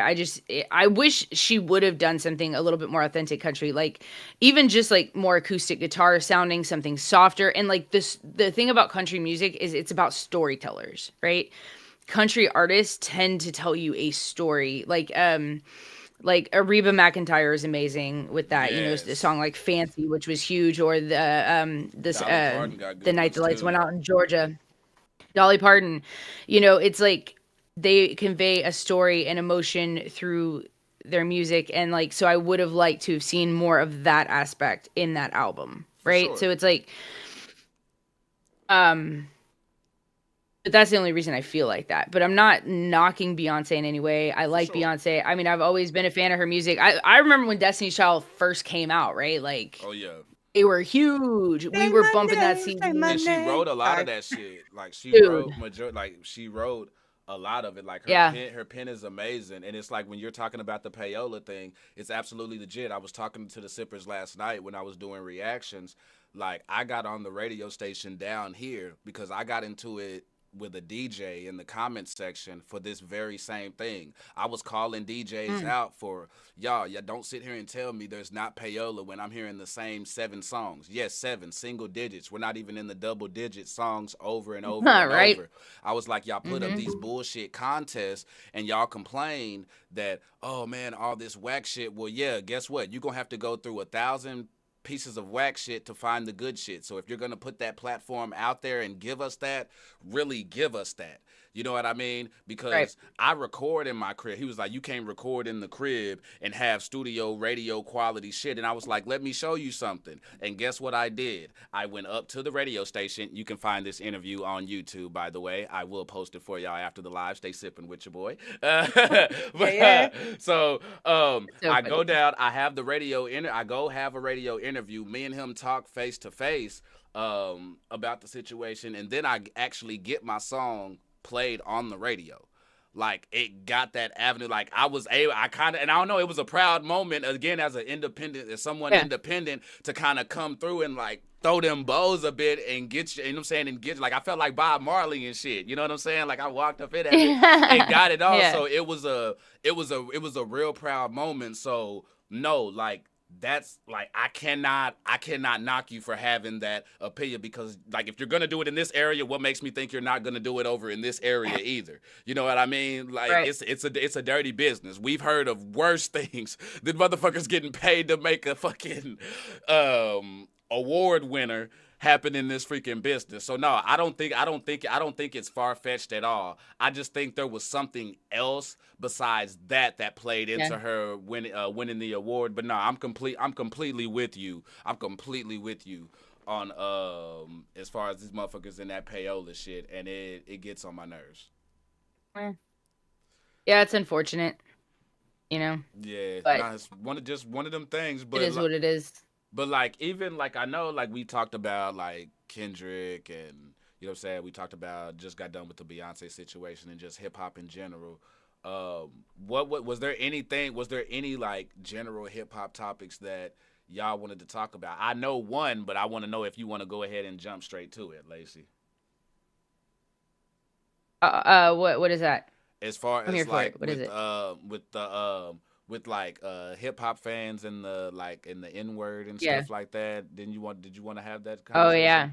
I wish she would have done something a little bit more authentic country, like even just like more acoustic guitar sounding, something softer. And like the thing about country music is it's about storytellers, right? Country artists tend to tell you a story, like Reba McEntire is amazing with that. Yes. The song like Fancy, which was huge, or the Night the Lights Went Out in Georgia, Dolly Parton. It's like they convey a story and emotion through their music, and like, so I would have liked to have seen more of that aspect in that album, right? Sure. So it's like but that's the only reason I feel like that. But I'm not knocking Beyonce in any way. I like Beyonce. I mean, I've always been a fan of her music. I remember when Destiny's Child first came out, right? Like, oh yeah, they were huge. We were bumping that CD. And she wrote a lot of that shit. Like she wrote a lot of it. Like her pen is amazing. And it's like when you're talking about the payola thing, it's absolutely legit. I was talking to the Sippers last night when I was doing reactions. Like I got on the radio station down here because I got into it with a DJ in the comments section for this very same thing. I was calling DJs out for, y'all don't sit here and tell me there's not payola when I'm hearing the same 7 songs. Yes, 7 single digits. We're not even in the double digit songs over and over and right. over. I was like, y'all put up these bullshit contests and y'all complain that, oh man, all this whack shit. Well, yeah, guess what? You're going to have to go through 1,000 pieces of whack shit to find the good shit. So if you're going to put that platform out there and give us that, really give us that. You know what I mean? Because I record in my crib. He was like, you can't record in the crib and have studio radio quality shit. And I was like, let me show you something. And guess what I did? I went up to the radio station. You can find this interview on YouTube, by the way. I will post it for y'all after the live. Stay sipping with your boy. So I go down. I have the radio I go have a radio interview. Me and him talk face to face about the situation. And then I actually get my song played on the radio. Like it got that avenue. Like I was able, I kind of, and I don't know, it was a proud moment again as an independent, as someone independent to kind of come through and like throw them bows a bit and get you know what I'm saying, and get like I felt like Bob Marley and shit. You know what I'm saying? Like I walked up in at it and got it all. So it was a real proud moment. So no, like that's like I cannot knock you for having that opinion, because like if you're gonna do it in this area, what makes me think you're not gonna do it over in this area either? You know what I mean? Like it's a dirty business. We've heard of worse things than motherfuckers getting paid to make a fucking award winner happen in this freaking business. So no, I don't think it's far fetched at all. I just think there was something else besides that played into her winning the award. But no, I'm completely with you. I'm completely with you on as far as these motherfuckers in that payola shit, and it gets on my nerves. Yeah, it's unfortunate. You know. Yeah, but nah, it's one of them things. But it is what it is. But like even like I know like we talked about like Kendrick and you know what I'm saying, we talked about just got done with the Beyonce situation and just hip hop in general. What was there any like general hip hop topics that y'all wanted to talk about? I know one, but I want to know if you want to go ahead and jump straight to it, Lacey. What is that? As far I'm as here for like it. What is it? With like hip hop fans and the like and the N-word and stuff like that, did you want to have that conversation? Oh yeah.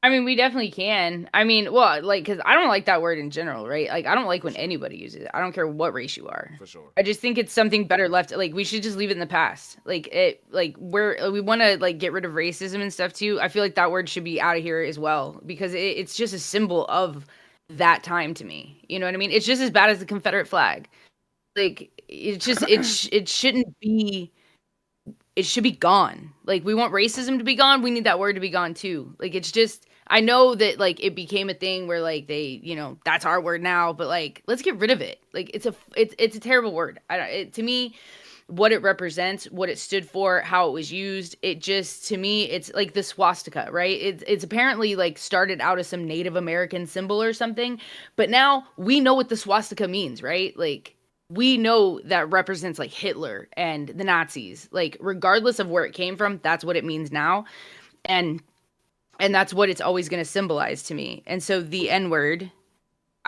I mean, we definitely can. I mean, well, like, because I don't like that word in general, right? Like, I don't like when anybody uses it. I don't care what race you are. For sure. I just think it's something better left. Like, we should just leave it in the past. Like, we want to, like, get rid of racism and stuff, too. I feel like that word should be out of here as well, because it's just a symbol of that time to me. You know what I mean? It's just as bad as the Confederate flag. Like, it's just, it shouldn't be... It should be gone. Like, we want racism to be gone. We need that word to be gone too. Like, it's just, I know that like it became a thing where like they, you know, that's our word now, but like, let's get rid of it. Like, it's a terrible word. To me, what it represents, what it stood for, how it was used, it just, to me, it's like the swastika, right? It's apparently like started out as some Native American symbol or something, but now we know what the swastika means, right? Like, we know that represents like Hitler and the Nazis. Like, regardless of where it came from, that's what it means now. And that's what it's always going to symbolize to me. And so the N-word,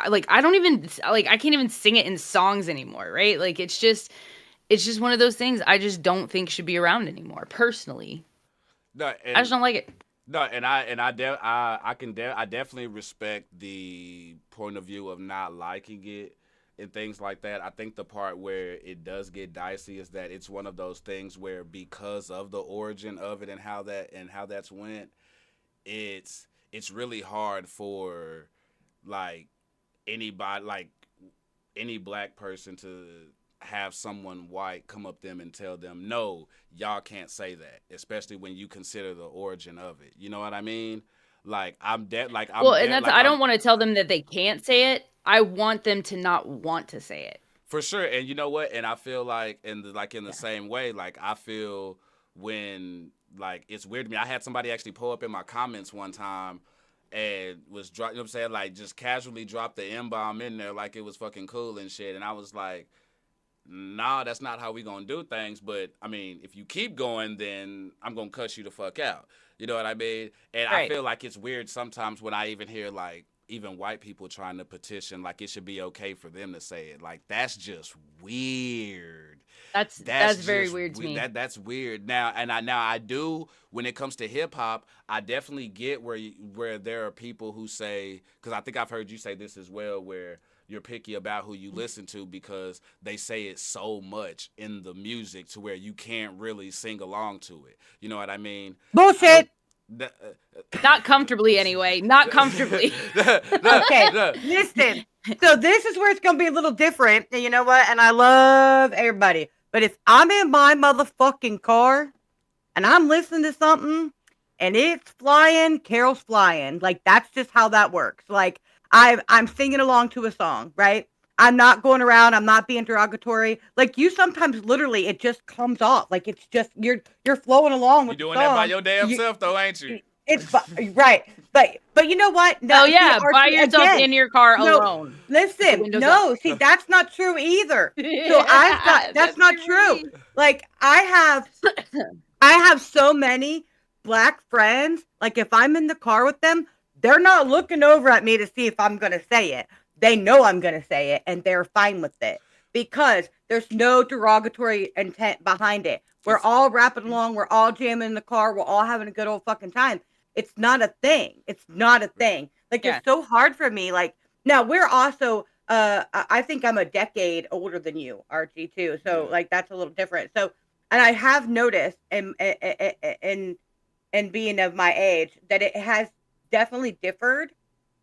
like, I can't even sing it in songs anymore, right? Like, it's just one of those things I just don't think should be around anymore, personally. No, I just don't like it. No, I definitely respect the point of view of not liking it and things like that. I think the part where it does get dicey is that it's one of those things where because of the origin of it and how that's went, it's really hard for like anybody, like any black person, to have someone white come up to them and tell them, no, y'all can't say that, especially when you consider the origin of it. You know what I mean? Like, I don't want to tell them that they can't say it. I want them to not want to say it. For sure. And you know what? And I feel like in the same way, like I feel when, like, it's weird to me. I had somebody actually pull up in my comments one time and was, you know what I'm saying, like, just casually dropped the M-bomb in there like it was fucking cool and shit. And I was like, nah, that's not how we gonna do things. But, I mean, if you keep going, then I'm gonna cuss you the fuck out. You know what I mean? And right. I feel like it's weird sometimes when I even hear, like, even white people trying to petition, like, it should be okay for them to say it. Like, that's just weird. That's very weird to me. That's weird. Now, I do, when it comes to hip hop, I definitely get where there are people who say, because I think I've heard you say this as well, where you're picky about who you listen to because they say it so much in the music to where you can't really sing along to it. You know what I mean? Bullshit. Not comfortably, anyway. Not comfortably. Okay, listen. So this is where it's going to be a little different. And you know what? And I love everybody. But if I'm in my motherfucking car and I'm listening to something and it's flying, Carol's flying. Like, that's just how that works. Like, I'm singing along to a song, right? I'm not going around. I'm not being derogatory. Like, you sometimes literally, it just comes off. Like, it's just, you're flowing along with the song. You're doing that by your damn self, though, ain't you? It's right. But you know what? No, yeah, by yourself in your car alone. Listen, no, see, that's not true either. So that's not true. Like, I have so many black friends. Like, if I'm in the car with them, they're not looking over at me to see if I'm going to say it. They know I'm going to say it, and they're fine with it because there's no derogatory intent behind it. We're all rapping along. We're all jamming in the car. We're all having a good old fucking time. It's not a thing. It's not a thing. Like, it's so hard for me. Like, now we're also, I think I'm a decade older than you, Archie, too. So, like, that's a little different. So, And I have noticed in being of my age that it has definitely differed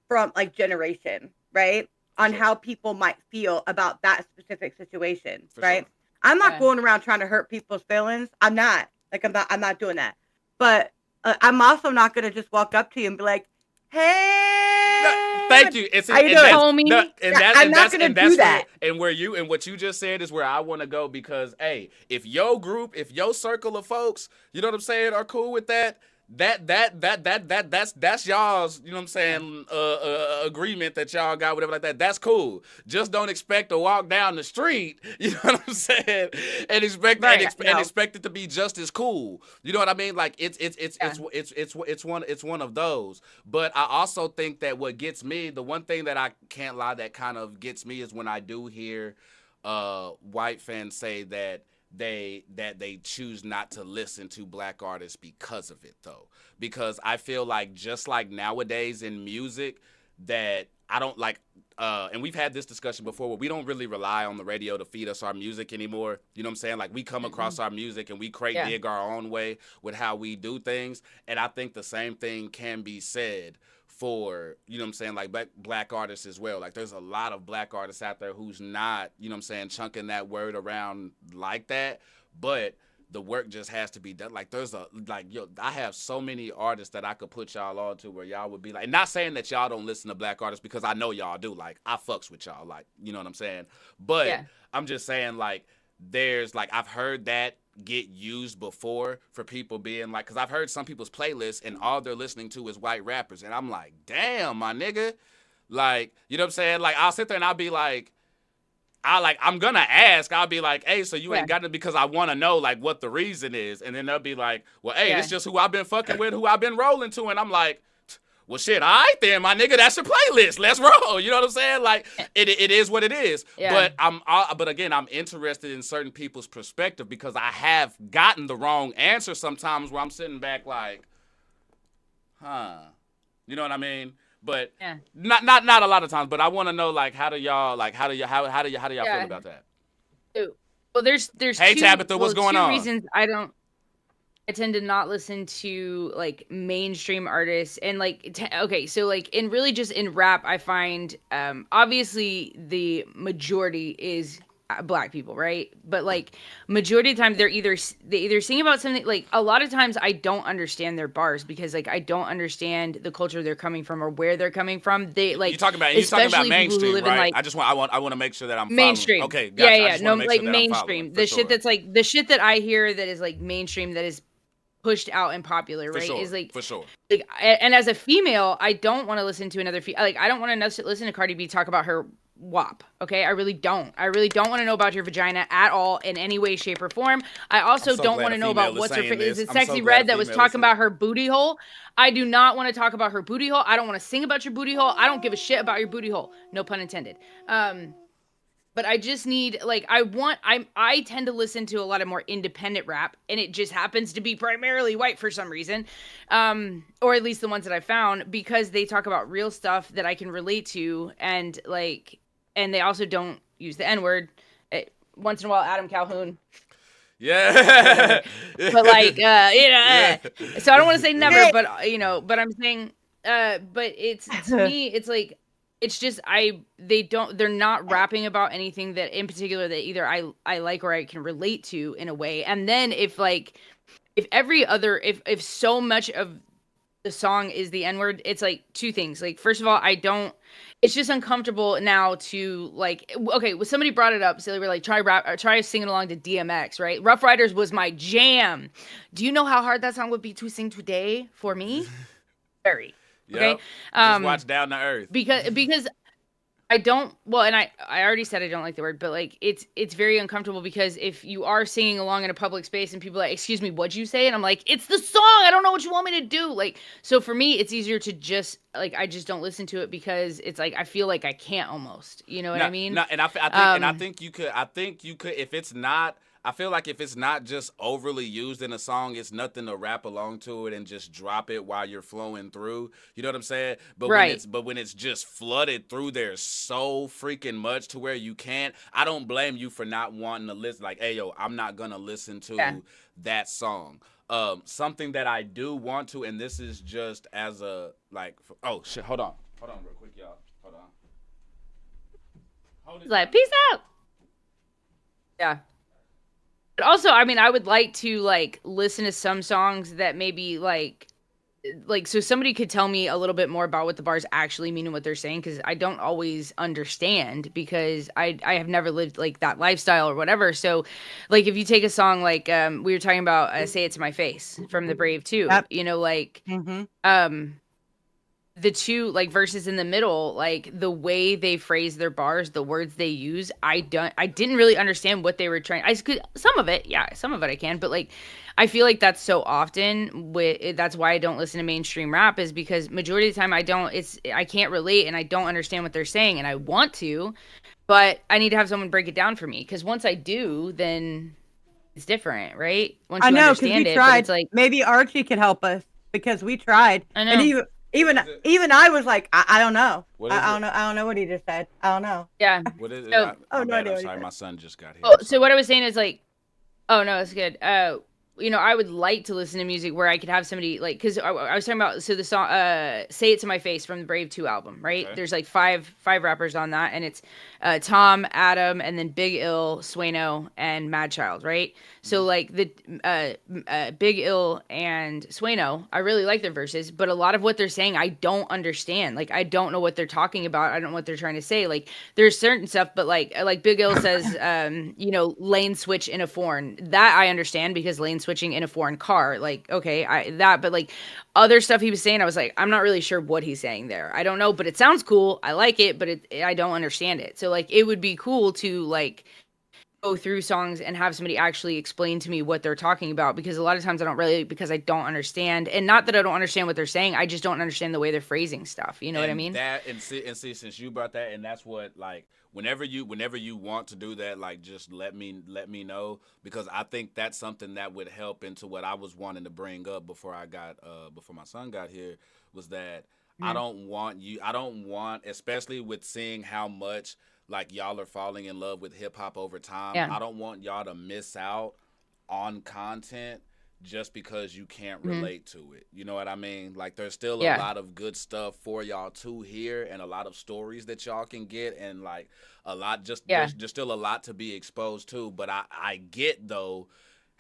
from like generation, right? On how people might feel about that specific situation, right? Sure. I'm not going around trying to hurt people's feelings. I'm not doing that. But I'm also not going to just walk up to you and be like, hey, thank you. It's how you doing, homie? I'm not going to do that. And what you just said is where I want to go, because hey, if your group, if your circle of folks, you know what I'm saying, are cool with that's y'all's, you know what I'm saying, agreement that y'all got, whatever like that. That's cool. Just don't expect to walk down the street, you know what I'm saying, and expect it to be just as cool. You know what I mean? Like it's one of those. But I also think that what gets me, the one thing that I can't lie that kind of gets me, is when I do hear white fans say that they choose not to listen to black artists because of it, though. Because I feel like, just like nowadays in music, that I don't like, and we've had this discussion before, where we don't really rely on the radio to feed us our music anymore. You know what I'm saying? Like, we come across our music and we dig our own way with how we do things. And I think the same thing can be said for, you know what I'm saying, like black artists as well. Like, there's a lot of black artists out there who's not, you know what I'm saying, chunking that word around like that, but the work just has to be done. Like, I have so many artists that I could put y'all on to where y'all would be like, not saying that y'all don't listen to black artists, because I know y'all do. Like, I fucks with y'all, like, you know what I'm saying? But I'm just saying, like, there's, like, I've heard that get used before for people being like, because I've heard some people's playlists and all they're listening to is white rappers, and I'm like, damn, my nigga, like, you know what I'm saying? Like, I'll sit there and I'll be like, I'm gonna ask, I'll be like, hey, so you ain't got it, because I want to know, like, what the reason is. And then they'll be like, well, hey, it's just who I've been fucking with, who I've been rolling to. And I'm like, well, shit, all right then, my nigga, that's your playlist. Let's roll. You know what I'm saying? Like, it is what it is. Yeah. But again, I'm interested in certain people's perspective, because I have gotten the wrong answer sometimes, where I'm sitting back like, you know what I mean? But not a lot of times. But I want to know, like, how do y'all feel about that? Well, there's hey, Tabitha, what's going on? Reasons I tend to not listen to, like, mainstream artists, and like so like in really just in rap, I find obviously the majority is black people, right? But like majority of the time they either sing about something, like a lot of times I don't understand their bars, because like I don't understand the culture they're coming from or where they're coming from. They like, you're talking about mainstream, right? I want to make sure that I'm mainstream. Okay, gotcha. Yeah, no, like mainstream. The shit that's like the shit that I hear that is like mainstream, that is pushed out and popular, right? Sure, is like, for sure. Like, and as a female, I don't want to listen to another like, I don't want to listen to Cardi B talk about her WAP. Okay, I really don't want to know about your vagina at all in any way, shape, or form. I also don't want to know about what's her is it Sexy Red that was talking about her booty hole. I do not want to talk about her booty hole. I don't want to sing about your booty hole. I don't give a shit about your booty hole. No pun intended. But I just need, like, I tend to listen to a lot of more independent rap, and it just happens to be primarily white for some reason, or at least the ones that I found, because they talk about real stuff that I can relate to, and like, and they also don't use the N-word. Once in a while, Adam Calhoun. Yeah. But like, so I don't want to say never, but but I'm saying, but it's, to me, it's like, it's just, they're not rapping about anything that in particular that either I like or I can relate to in a way. And then if so much of the song is the N-word, it's like two things. Like, first of all, it's just uncomfortable now to, like, okay, well, somebody brought it up, so they were like, try singing along to DMX, right? Rough Riders was my jam. Do you know how hard that song would be to sing today for me? Very. Okay. Yep. Just watch Down to Earth. Because I don't, well, and I already said I don't like the word, but like it's very uncomfortable, because if you are singing along in a public space and people are like, excuse me, what'd you say? And I'm like, it's the song. I don't know what you want me to do. Like, so for me, it's easier to just, like, I just don't listen to it, because it's like, I feel like I can't almost, you know what I mean? No, and I think you could, if it's not, I feel like if it's not just overly used in a song, it's nothing to rap along to it and just drop it while you're flowing through. You know what I'm saying? But Right. when it's just flooded through there so freaking much to where you can't, I don't blame you for not wanting to listen. Like, hey yo, I'm not gonna listen to that song. Something that I do want to, and this is just as a oh shit, hold on real quick, y'all. Hold on. He's like, peace out. Yeah. But also, I mean, I would like to like listen to some songs that maybe like so somebody could tell me a little bit more about what the bars actually mean and what they're saying, because I don't always understand, because I have never lived like that lifestyle or whatever. So like if you take a song like we were talking about Say It to My Face from The Brave too, Yep. you know, like the two like verses in the middle, like the way they phrase their bars, the words they use, I didn't really understand what they were trying. I could some of it I can, but like I feel like that's so often that's why I don't listen to mainstream rap, is because majority of the time I can't relate and I don't understand what they're saying, and I want to, but I need to have someone break it down for me, because once I do, then it's different, right? Once I you know, because understand we it, but tried. it's like Maybe Archie could help us, because we tried. I know. And even I was like, I don't know. What is I it? don't know. I don't know what he just said. I don't know. yeah. What is it? So- My no bad, idea I'm what he sorry, said. my son just got here. Oh, so Sorry. what I was saying is like, oh no, it's good. You know, I would like to listen to music where I could have somebody like, because I was talking about, so the song Say It to My Face from the Brave 2 album, right? Okay. There's like five rappers on that, and it's Tom, Adam, and then Big Ill, Swano, and Mad Child, right? So like the Big Ill and Swano, I really like their verses, but a lot of what they're saying I don't understand. Like I don't know what they're talking about. I don't know what they're trying to say. Like there's certain stuff, but like Big Ill says, you know, lane switch in a foreign. That I understand, because lane switching in a foreign car, like okay, but like other stuff he was saying, I was like, I'm not really sure what he's saying there. I don't know, but it sounds cool. I like it, but I don't understand it. So like it would be cool to like go through songs and have somebody actually explain to me what they're talking about, because a lot of times I don't really, because I don't understand, and not that I don't understand what they're saying, I just don't understand the way they're phrasing stuff. You know what I mean? And see, since you brought that, and that's what, like, whenever you want to do that, like, just let me know, because I think that's something that would help into what I was wanting to bring up before my son got here, was that I don't want, especially with seeing how much like y'all are falling in love with hip hop over time. Yeah. I don't want y'all to miss out on content just because you can't relate to it. You know what I mean? Like there's still a lot of good stuff for y'all to hear, and a lot of stories that y'all can get, and like a lot there's still a lot to be exposed to. But I get though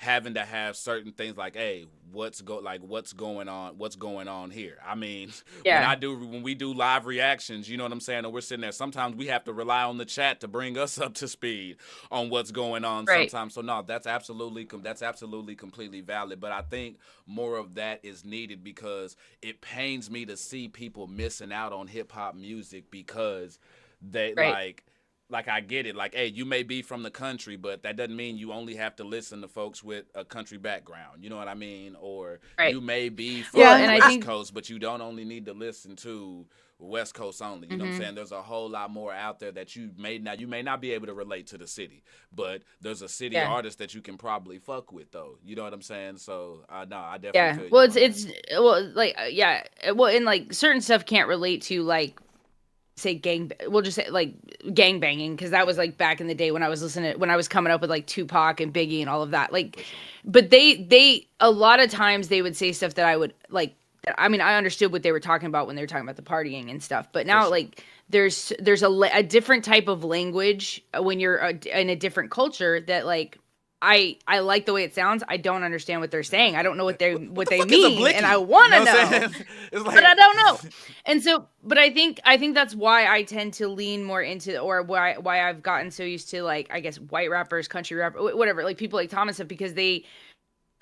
having to have certain things like, hey, what's going on here? I mean, when we do live reactions, you know what I'm saying, and we're sitting there, sometimes we have to rely on the chat to bring us up to speed on what's going on sometimes. So no, that's absolutely completely valid. But I think more of that is needed, because it pains me to see people missing out on hip hop music because they like I get it. Like, hey, you may be from the country, but that doesn't mean you only have to listen to folks with a country background. You know what I mean? Or you may be from the West Coast, but you don't only need to listen to West Coast only. You know what I'm saying? There's a whole lot more out there that you may not be able to relate to the city, but there's a city artist that you can probably fuck with though. You know what I'm saying? So no, I definitely feel you. Well, and like certain stuff can't relate to like, say we'll just say like gang banging, because that was like back in the day when I was coming up with like Tupac and Biggie and all of that, like, but they a lot of times they would say stuff that I would like, I mean, I understood what they were talking about when they were talking about the partying and stuff, but now like there's a different type of language when you're in a different culture that like I like the way it sounds. I don't understand what they're saying. I don't know what they mean, and I want to know, but I don't know. And so, but I think that's why I tend to lean more into, or why I've gotten so used to like, I guess, white rappers, country rap, whatever, like people like Tom and stuff, because they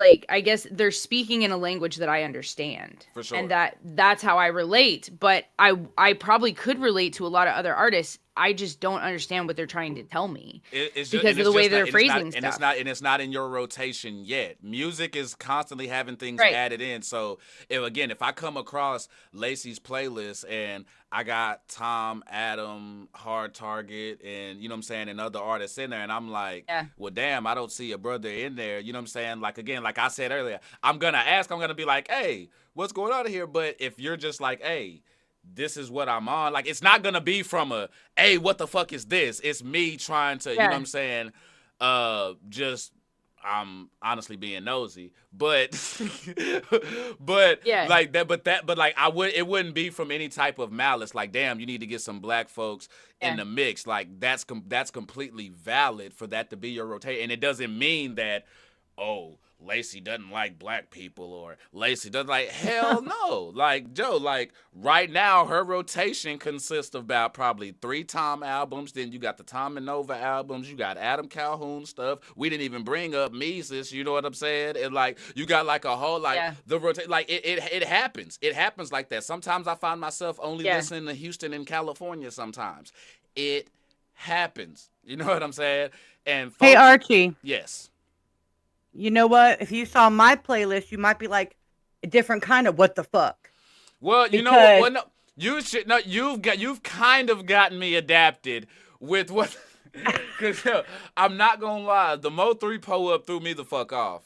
like, I guess they're speaking in a language that I understand. For sure. And that's how I relate. But I probably could relate to a lot of other artists. I just don't understand what they're trying to tell me It's just, because and of it's the way just they're not, phrasing and it's stuff. not, and it's not in your rotation yet. Music is constantly having things Right. added in. So if I come across Lacey's playlist and I got Tom, Adam, Hard Target, and you know what I'm saying, and other artists in there, and I'm like, Yeah. well, damn, I don't see a brother in there. You know what I'm saying? Like again, like I said earlier, I'm gonna be like, hey, what's going on here? But if you're just like, hey, this is what I'm on. Like, it's not gonna be from a, hey, what the fuck is this? It's me trying to, you know what I'm saying? Just I'm honestly being nosy, but Yeah. like that, but like it wouldn't be from any type of malice. Like, damn, you need to get some black folks in the mix. Like that's completely valid for that to be your rotation, and it doesn't mean that, oh, Lacey doesn't like black people or Lacey doesn't like, hell no. Like, Joe, like right now her rotation consists of about probably 3 Tom albums. Then you got the Tom and Nova albums. You got Adam Calhoun stuff. We didn't even bring up Mises, you know what I'm saying? And like you got like a whole the rotation, like it happens. It happens like that. Sometimes I find myself only listening to Houston and California sometimes. It happens. You know what I'm saying? And folks, Hey, Archie. Yes. You know what? If you saw my playlist, you might be like, a different kind of what the fuck. Well, you know what? Well, no, you should no. You've kind of gotten me adapted with what. Cause I'm not gonna lie, the Mo 3 pull up threw me the fuck off.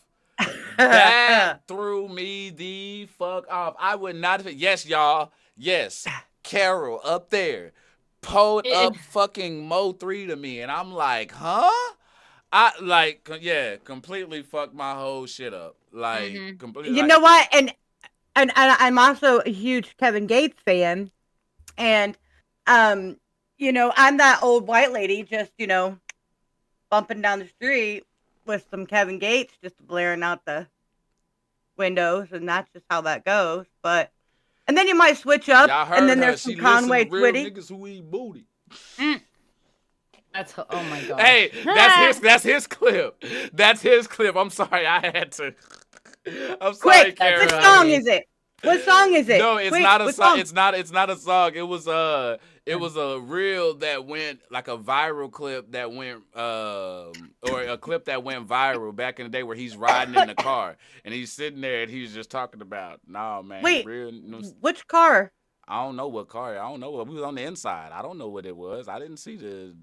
That threw me the fuck off. I would not have. Yes, y'all. Yes, Carol up there pulled up fucking Mo 3 to me, and I'm like, huh? I like, completely fucked my whole shit up. Like, completely. You know what? And I'm also a huge Kevin Gates fan, and you know, I'm that old white lady just, you know, bumping down the street with some Kevin Gates just blaring out the windows, and that's just how that goes. But and then you might switch up, and then there's some Conway Twitty. Niggas who eat booty. That's oh my god. Hey, that's his clip. That's his clip. I'm sorry, I had to. I'm sorry, Quick, Karen. which song is it? What song is it? No, it's Quick, not a what song. It's not a song. It was a reel that went like a viral clip that went or a clip that went viral back in the day where he's riding in the car and he's sitting there and he's just talking about, nah, man. Wait, real, which car? I don't know what car. I don't know. We was on the inside. I don't know what it was. I didn't see the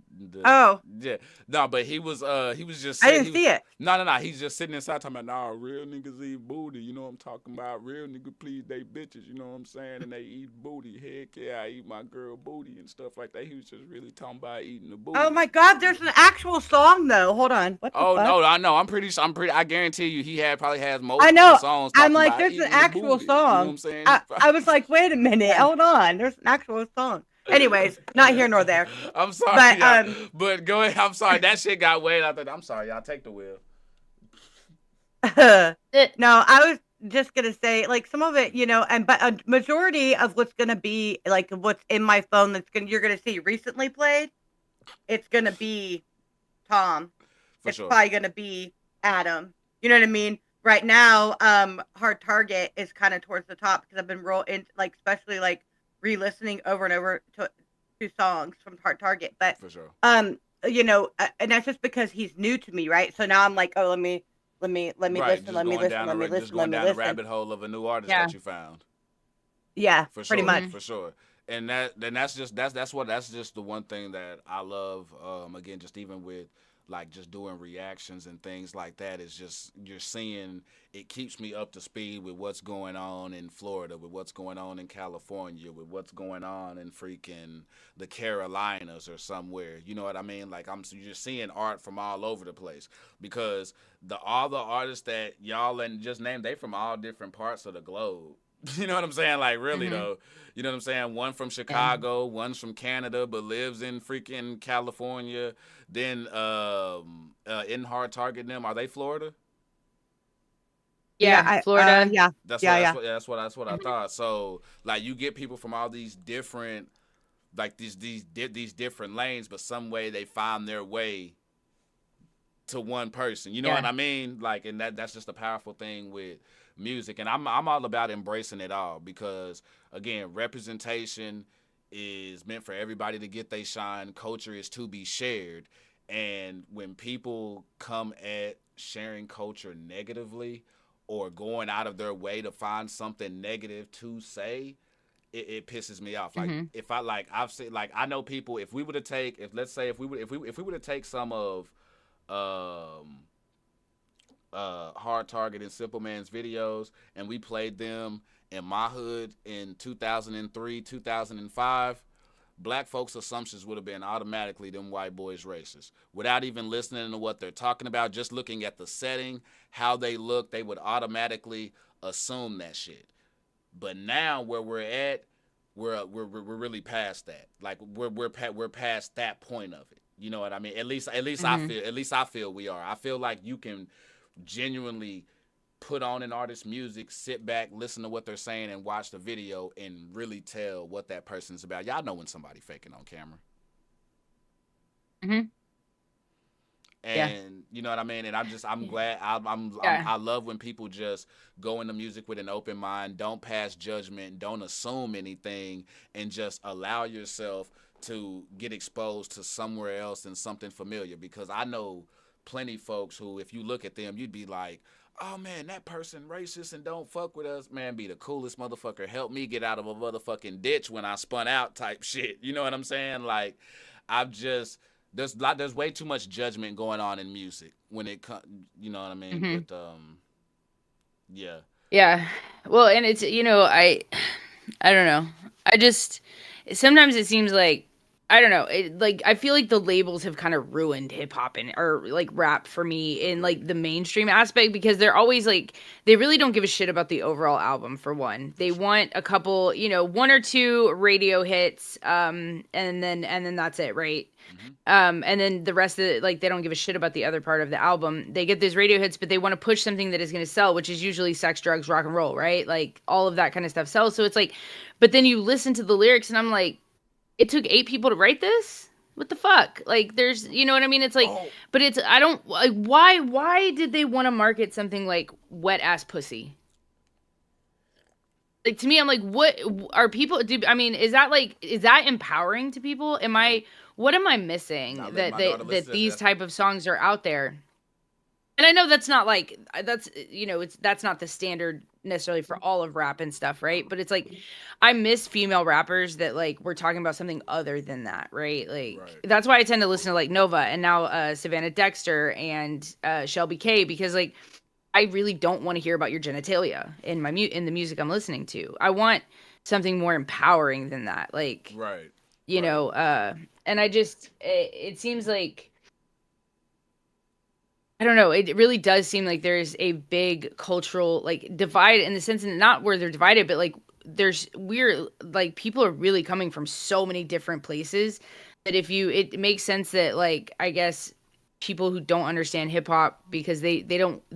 Oh. Yeah. No, but he was just I didn't see it. No. He's just sitting inside talking about, nah, real niggas eat booty. You know what I'm talking about? Real niggas please they bitches, you know what I'm saying? And they eat booty. Heck yeah, I eat my girl booty and stuff like that. He was just really talking about eating the booty. Oh my god, there's an actual song though. Hold on. What the fuck? No, I know. I'm pretty I guarantee you he probably has multiple I know. songs. I'm like, about there's eating an the actual booty. song. You know what I'm saying? I was like, wait a minute, hold on. There's an actual song. Anyways, not here nor there. I'm sorry, but but go ahead. I'm sorry. That shit got way out there. I'm sorry, y'all. Take the wheel. No, I was just gonna say, like, some of it, you know, but a majority of what's gonna be like what's in my phone you're gonna see recently played, it's gonna be Tom. For it's sure. probably gonna be Adam. You know what I mean? Right now, Hard Target is kind of towards the top because I've been like, especially like re-listening over and over to songs from Hard Target. But for sure, you know, and that's just because he's new to me, right? So now I'm like, oh, let me right. listen, let me listen. Just going down the rabbit hole of a new artist that you found. Yeah, for pretty sure, much. for sure. And that's just the one thing that I love. Again, just even with like just doing reactions and things like that, is just you're seeing it keeps me up to speed with what's going on in Florida, with what's going on in California, with what's going on in freaking the Carolinas or somewhere. You know what I mean? Like you're seeing art from all over the place because all the artists that y'all and just named, they from all different parts of the globe. You know what I'm saying? Like, really, though. You know what I'm saying? One from Chicago, one's from Canada, but lives in freaking California. Then in Hard Target, them, are they Florida? Yeah, Florida. Yeah. That's what I thought. So, like, you get people from all these different, like, these different lanes, but some way they find their way to one person. You know what I mean? Like, and that's just a powerful thing with music, and I'm all about embracing it all because, again, representation is meant for everybody to get they shine. Culture is to be shared. And when people come at sharing culture negatively or going out of their way to find something negative to say, it pisses me off. Like if I like I've seen like I know people, if we were to take if we were to take some of Hard Target and Simple Man's videos and we played them in my hood in 2003, 2005, black folks' assumptions would have been automatically them white boys racist. Without even listening to what they're talking about, just looking at the setting, how they look, they would automatically assume that shit. But now where we're at, we're really past that. Like we're past that point of it. You know what I mean? At least I feel we are. I feel like you can genuinely put on an artist's music, sit back, listen to what they're saying, and watch the video and really tell what that person's about. Y'all know when somebody faking on camera. And you know what I mean? And I'm glad. I love when people just go into music with an open mind, don't pass judgment, don't assume anything, and just allow yourself to get exposed to somewhere else and something familiar. Because I know plenty folks who, if you look at them, you'd be like, oh man, that person racist and don't fuck with us. Man, be the coolest motherfucker. Help me get out of a motherfucking ditch when I spun out type shit. You know what I'm saying? Like, there's way too much judgment going on in music when it comes, you know what I mean? But, yeah. Yeah. Well, and it's, I don't know. Sometimes it seems like, I don't know. I feel like the labels have kind of ruined hip hop or like rap for me in like the mainstream aspect, because they're always like, they really don't give a shit about the overall album. For one, they want a couple, one or two radio hits, and then that's it, right? And then the rest of it, like, they don't give a shit about the other part of the album. They get those radio hits, but they want to push something that is going to sell, which is usually sex, drugs, rock and roll, right? Like all of that kind of stuff sells. So it's like, but then you listen to the lyrics and I'm like, it took 8 people to write this? What the fuck? Like, there's, you know what I mean? It's like, but it's, I don't, like, why did they want to market something like wet ass pussy? Like, to me, I'm like, what are people, is that empowering to people? What am I missing that these type of songs are out there? And I know that's not like, that's not the standard necessarily for all of rap and stuff, right? But it's like, I miss female rappers that like we're talking about something other than that, right? Like, that's why I tend to listen to like Nova and now Savannah Dexter and Shelby K, because like I really don't want to hear about your genitalia in in the music I'm listening to. I want something more empowering than that, like, and I just it seems like, I don't know. It really does seem like there's a big cultural like divide, in the sense that not where they're divided, but like people are really coming from so many different places that it makes sense that, like, I guess people who don't understand hip hop because they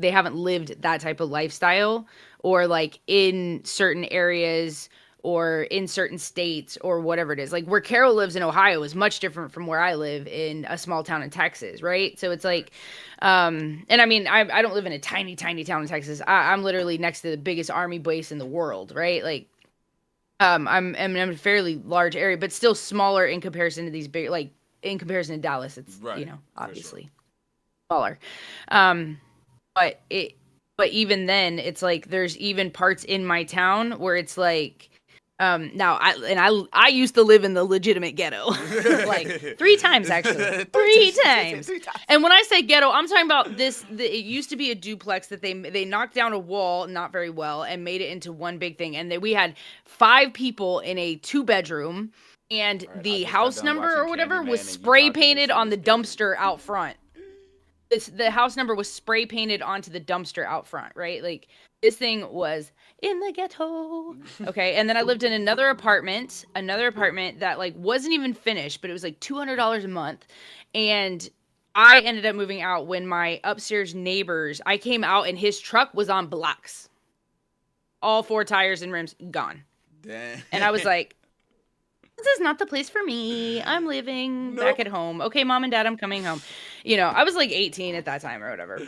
haven't lived that type of lifestyle, or like in certain areas or in certain states or whatever it is. Like where Carol lives in Ohio is much different from where I live in a small town in Texas, right? So it's like, and I mean, I don't live in a tiny, tiny town in Texas. I'm literally next to the biggest army base in the world, right? Like, I'm in a fairly large area, but still smaller in comparison to these big, like in comparison to Dallas, it's, obviously smaller. But even then it's like, there's even parts in my town where it's like, now I used to live in the legitimate ghetto, like 3 times actually, 3 times. And when I say ghetto, I'm talking about it used to be a duplex that they knocked down a wall, not very well, and made it into one big thing. And we had 5 people in a 2-bedroom, and the house number or whatever was spray painted on the dumpster out front. The house number was spray painted onto the dumpster out front, right? Like, this thing was in the ghetto. Okay. And then I lived in another apartment that like wasn't even finished, but it was like $200 a month. And I ended up moving out when my upstairs neighbors, I came out and his truck was on blocks. All 4 tires and rims gone. Dang. And I was like, this is not the place for me. I'm living back at home. Okay, mom and dad, I'm coming home. I was like 18 at that time or whatever.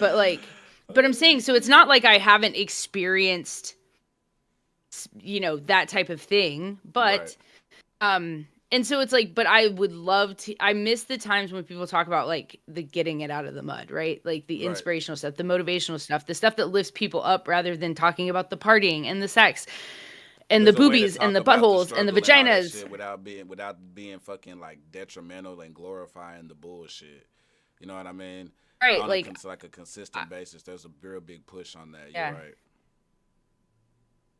But I'm saying, so it's not like I haven't experienced, that type of thing. But And so it's like, but I would love to. I miss the times when people talk about like the getting it out of the mud, right? Like the Right. inspirational stuff, the motivational stuff, the stuff that lifts people up, rather than talking about the partying and the sex and There's the a way to boobies and the talk about buttholes and the struggle and all that vaginas. shit without being fucking like detrimental and glorifying the bullshit. You know what I mean? Right, On like, like a consistent basis. There's a real big push on that. Yeah. You're right.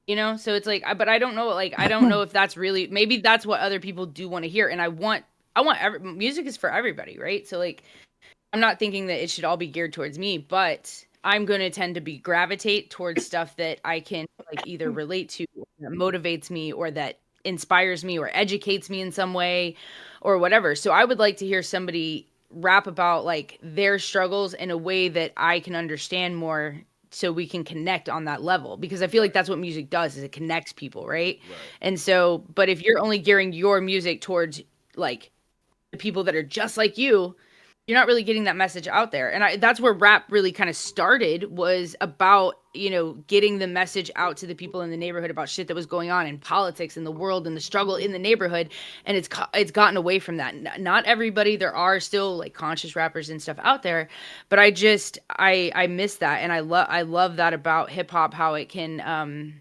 You know, so it's like, but I don't know, like, I don't know if that's really, maybe that's what other people do want to hear. And music is for everybody, right? So like, I'm not thinking that it should all be geared towards me, but I'm going to tend to gravitate towards stuff that I can like either relate to, or that motivates me, or that inspires me, or educates me in some way, or whatever. So I would like to hear somebody rap about like their struggles in a way that I can understand more, so we can connect on that level, because I feel like that's what music does, is it connects people, right? And so, but if you're only gearing your music towards like the people that are just like you're not really getting that message out there. And that's where rap really kind of started, was about, you know, getting the message out to the people in the neighborhood about shit that was going on in politics, in the world, and the struggle in the neighborhood. And it's gotten away from that. Not everybody, there are still like conscious rappers and stuff out there, but I miss that. And I love that about hip hop, how it can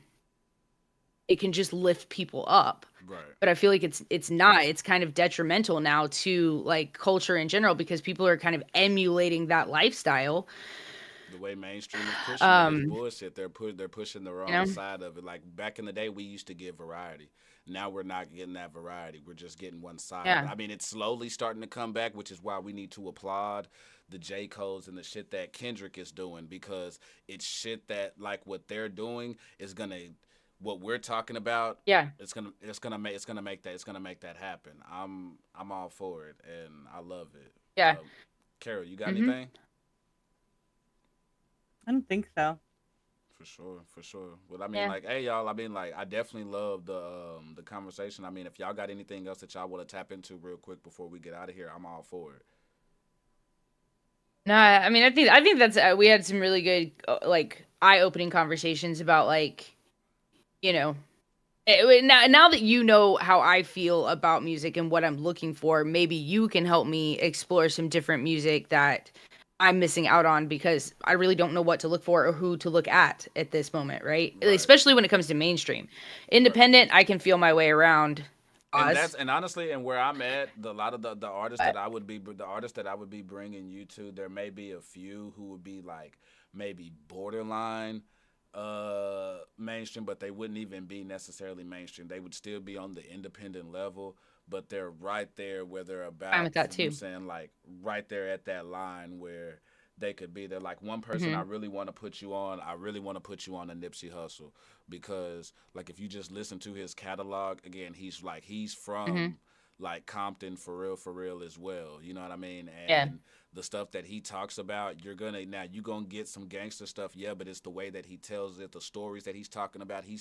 just lift people up. Right. But I feel like it's kind of detrimental now to like culture in general, because people are kind of emulating that lifestyle. The way mainstream is pushing it is bullshit. They're pushing the wrong side of it. Like back in the day, we used to get variety. Now we're not getting that variety. We're just getting one side. Yeah. I mean, it's slowly starting to come back, which is why we need to applaud the J. Coles and the shit that Kendrick is doing, because it's shit that like what they're doing is gonna. What we're talking about, it's gonna make that happen. I'm all for it, and I love it. Yeah. Carol, you got anything? I don't think so. For sure. Well, I mean, like, hey, y'all. I mean, like, I definitely love the conversation. I mean, if y'all got anything else that y'all want to tap into real quick before we get out of here, I'm all for it. No, I mean, I think that's we had some really good like eye-opening conversations about like, you know, now that you know how I feel about music and what I'm looking for, maybe you can help me explore some different music that I'm missing out on, because I really don't know what to look for or who to look at this moment, right? Especially when it comes to mainstream. Independent, I can feel my way around. And honestly, and where I'm at, a lot of the artists that I would be bringing you to, there may be a few who would be like maybe borderline mainstream, but they wouldn't even be necessarily mainstream. They would still be on the independent level, but they're right there where they're about. I'm with that too. You know what I'm saying, like right there at that line where they could be there. Like one person I really want to put you on. I really want to put you on a Nipsey Hussle, because like if you just listen to his catalog again, he's from like Compton for real as well. You know what I mean? And the stuff that he talks about, you're gonna get some gangster stuff, but it's the way that he tells it, the stories that he's talking about. He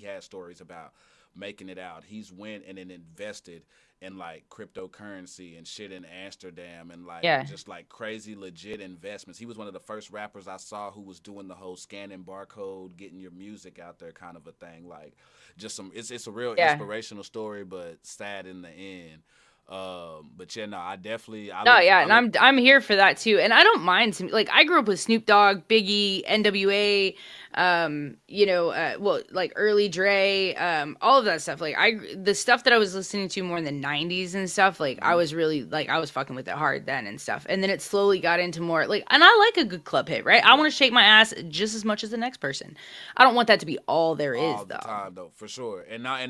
has stories about making it out. He's went and then invested in like cryptocurrency and shit in Amsterdam and like just like crazy legit investments. He was one of the first rappers I saw who was doing the whole scanning barcode, getting your music out there kind of a thing. Like just it's a real inspirational story, but sad in the end. But I definitely. And I'm here for that too, and I don't mind like I grew up with Snoop Dogg, Biggie, NWA, like early Dre, all of that stuff. Like the stuff that I was listening to more in the '90s and stuff. Like I was really like I was fucking with it hard then and stuff, and then it slowly got into more like, and I like a good club hit, right? I want to shake my ass just as much as the next person. I don't want that to be all there is, all the time, though, for sure. And I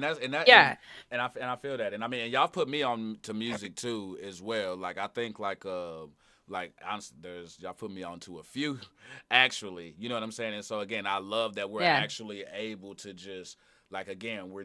feel that, and I mean, and y'all put me on to music too as well. Like I think like honestly, y'all put me on to a few actually, you know what I'm saying? And so again, I love that we're actually able to just like, again, we're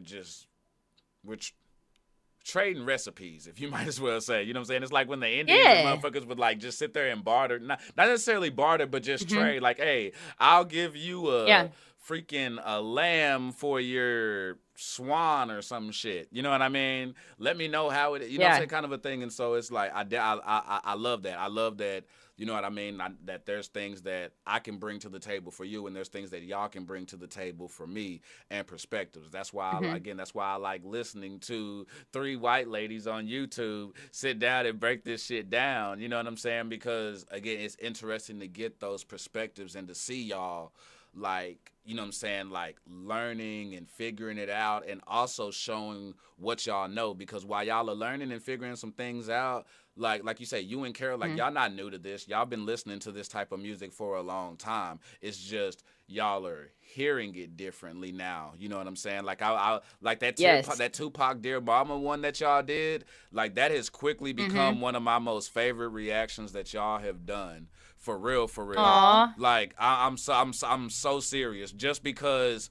trading recipes, if you might as well say, you know what I'm saying? It's like when the Indians and motherfuckers would like just sit there and barter, not necessarily barter, but just trade. Like, hey, I'll give you a freaking a lamb for your swan or some shit. You know what I mean? Let me know how it, you know what I'm saying, kind of a thing. And so it's like, I love that. I love that, you know what I mean? That there's things that I can bring to the table for you, and there's things that y'all can bring to the table for me, and perspectives. That's why, that's why I like listening to 3 white ladies on YouTube sit down and break this shit down. You know what I'm saying? Because, again, it's interesting to get those perspectives and to see y'all, like, you know what I'm saying, like learning and figuring it out, and also showing what y'all know. Because while y'all are learning and figuring some things out, like you say, you and Carol, like y'all not new to this. Y'all been listening to this type of music for a long time. It's just y'all are hearing it differently now. You know what I'm saying? Like I like that that Tupac Dear Mama one that y'all did. Like that has quickly become one of my most favorite reactions that y'all have done. For real, for real. Aww. Like I'm so serious. Just because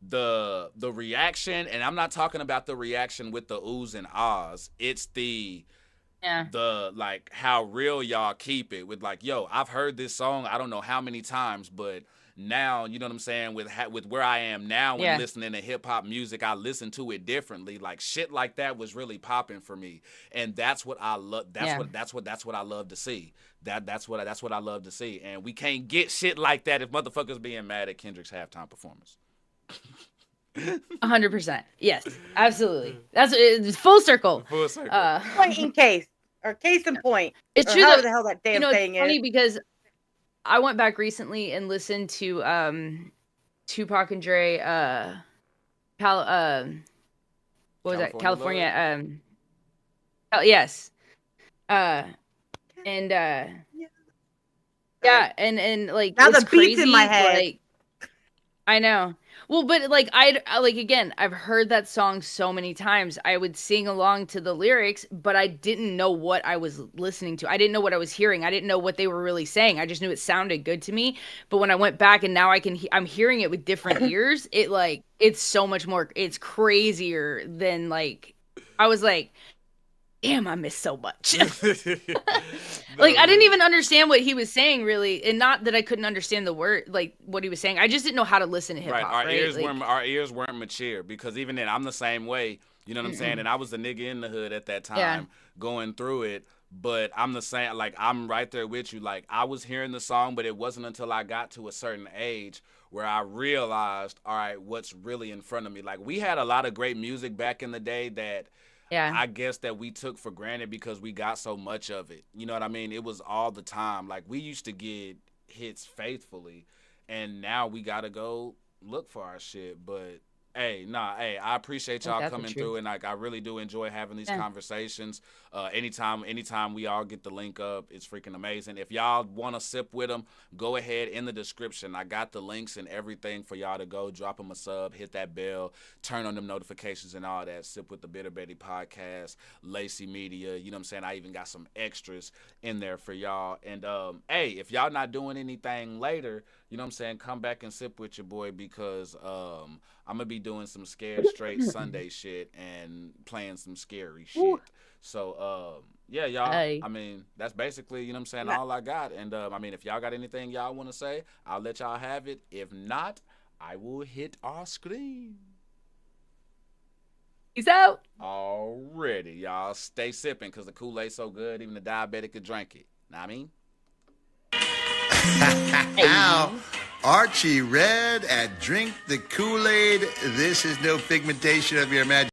the reaction, and I'm not talking about the reaction with the oohs and ahs. It's the like how real y'all keep it with, like, yo, I've heard this song I don't know how many times, but now, you know what I'm saying, with where I am now and listening to hip hop music, I listen to it differently. Like shit like that was really popping for me, and that's what I love. That's what I love to see. That's what I love to see, and we can't get shit like that if motherfuckers being mad at Kendrick's halftime performance. 100%. Yes, absolutely. It's full circle. Full circle. Point in case, or case in point. It's or true. however the hell that damn thing it's funny is. because I went back recently and listened to Tupac and Dre what was that? California yes. And and like now it's the beat's crazy, in my head. like I know. Well, but like again, I've heard that song so many times. I would sing along to the lyrics, but I didn't know what I was listening to. I didn't know what I was hearing. I didn't know what they were really saying. I just knew it sounded good to me. But when I went back and now I'm hearing it with different ears, it's so much more, it's crazier than like, I was like, damn, I missed so much. Like, I didn't even understand what he was saying, really. And not that I couldn't understand the word, like, what he was saying. I just didn't know how to listen to hip-hop, right? Our ears weren't mature, because even then, I'm the same way. You know what I'm saying? And I was the nigga in the hood at that time going through it. But I'm the same. Like, I'm right there with you. Like, I was hearing the song, but it wasn't until I got to a certain age where I realized, all right, what's really in front of me. Like, we had a lot of great music back in the day that I guess that we took for granted because we got so much of it. You know what I mean? It was all the time. Like, we used to get hits faithfully, and now we got to go look for our shit. But, hey, I appreciate y'all coming through, and like I really do enjoy having these conversations. Anytime we all get the link up, it's freaking amazing. If y'all want to sip with them, go ahead in the description. I got the links and everything for y'all to go. Drop them a sub, hit that bell, turn on them notifications and all that. Sip with the Bitter Betty podcast, Lacey Media. You know what I'm saying? I even got some extras in there for y'all. And hey, if y'all not doing anything later, you know what I'm saying, come back and sip with your boy, because I'm going to be doing some Scared Straight Sunday shit and playing some scary shit. Ooh. So, yeah, y'all, I mean, that's basically, you know what I'm saying, all I got. And, I mean, if y'all got anything y'all want to say, I'll let y'all have it. If not, I will hit our screen. Peace out. Already, y'all. Stay sipping, because the Kool-Aid's so good, even the diabetic could drink it. Know what I mean? Now, Archie Red at Drink the Kool-Aid. This is no figmentation of your imagination.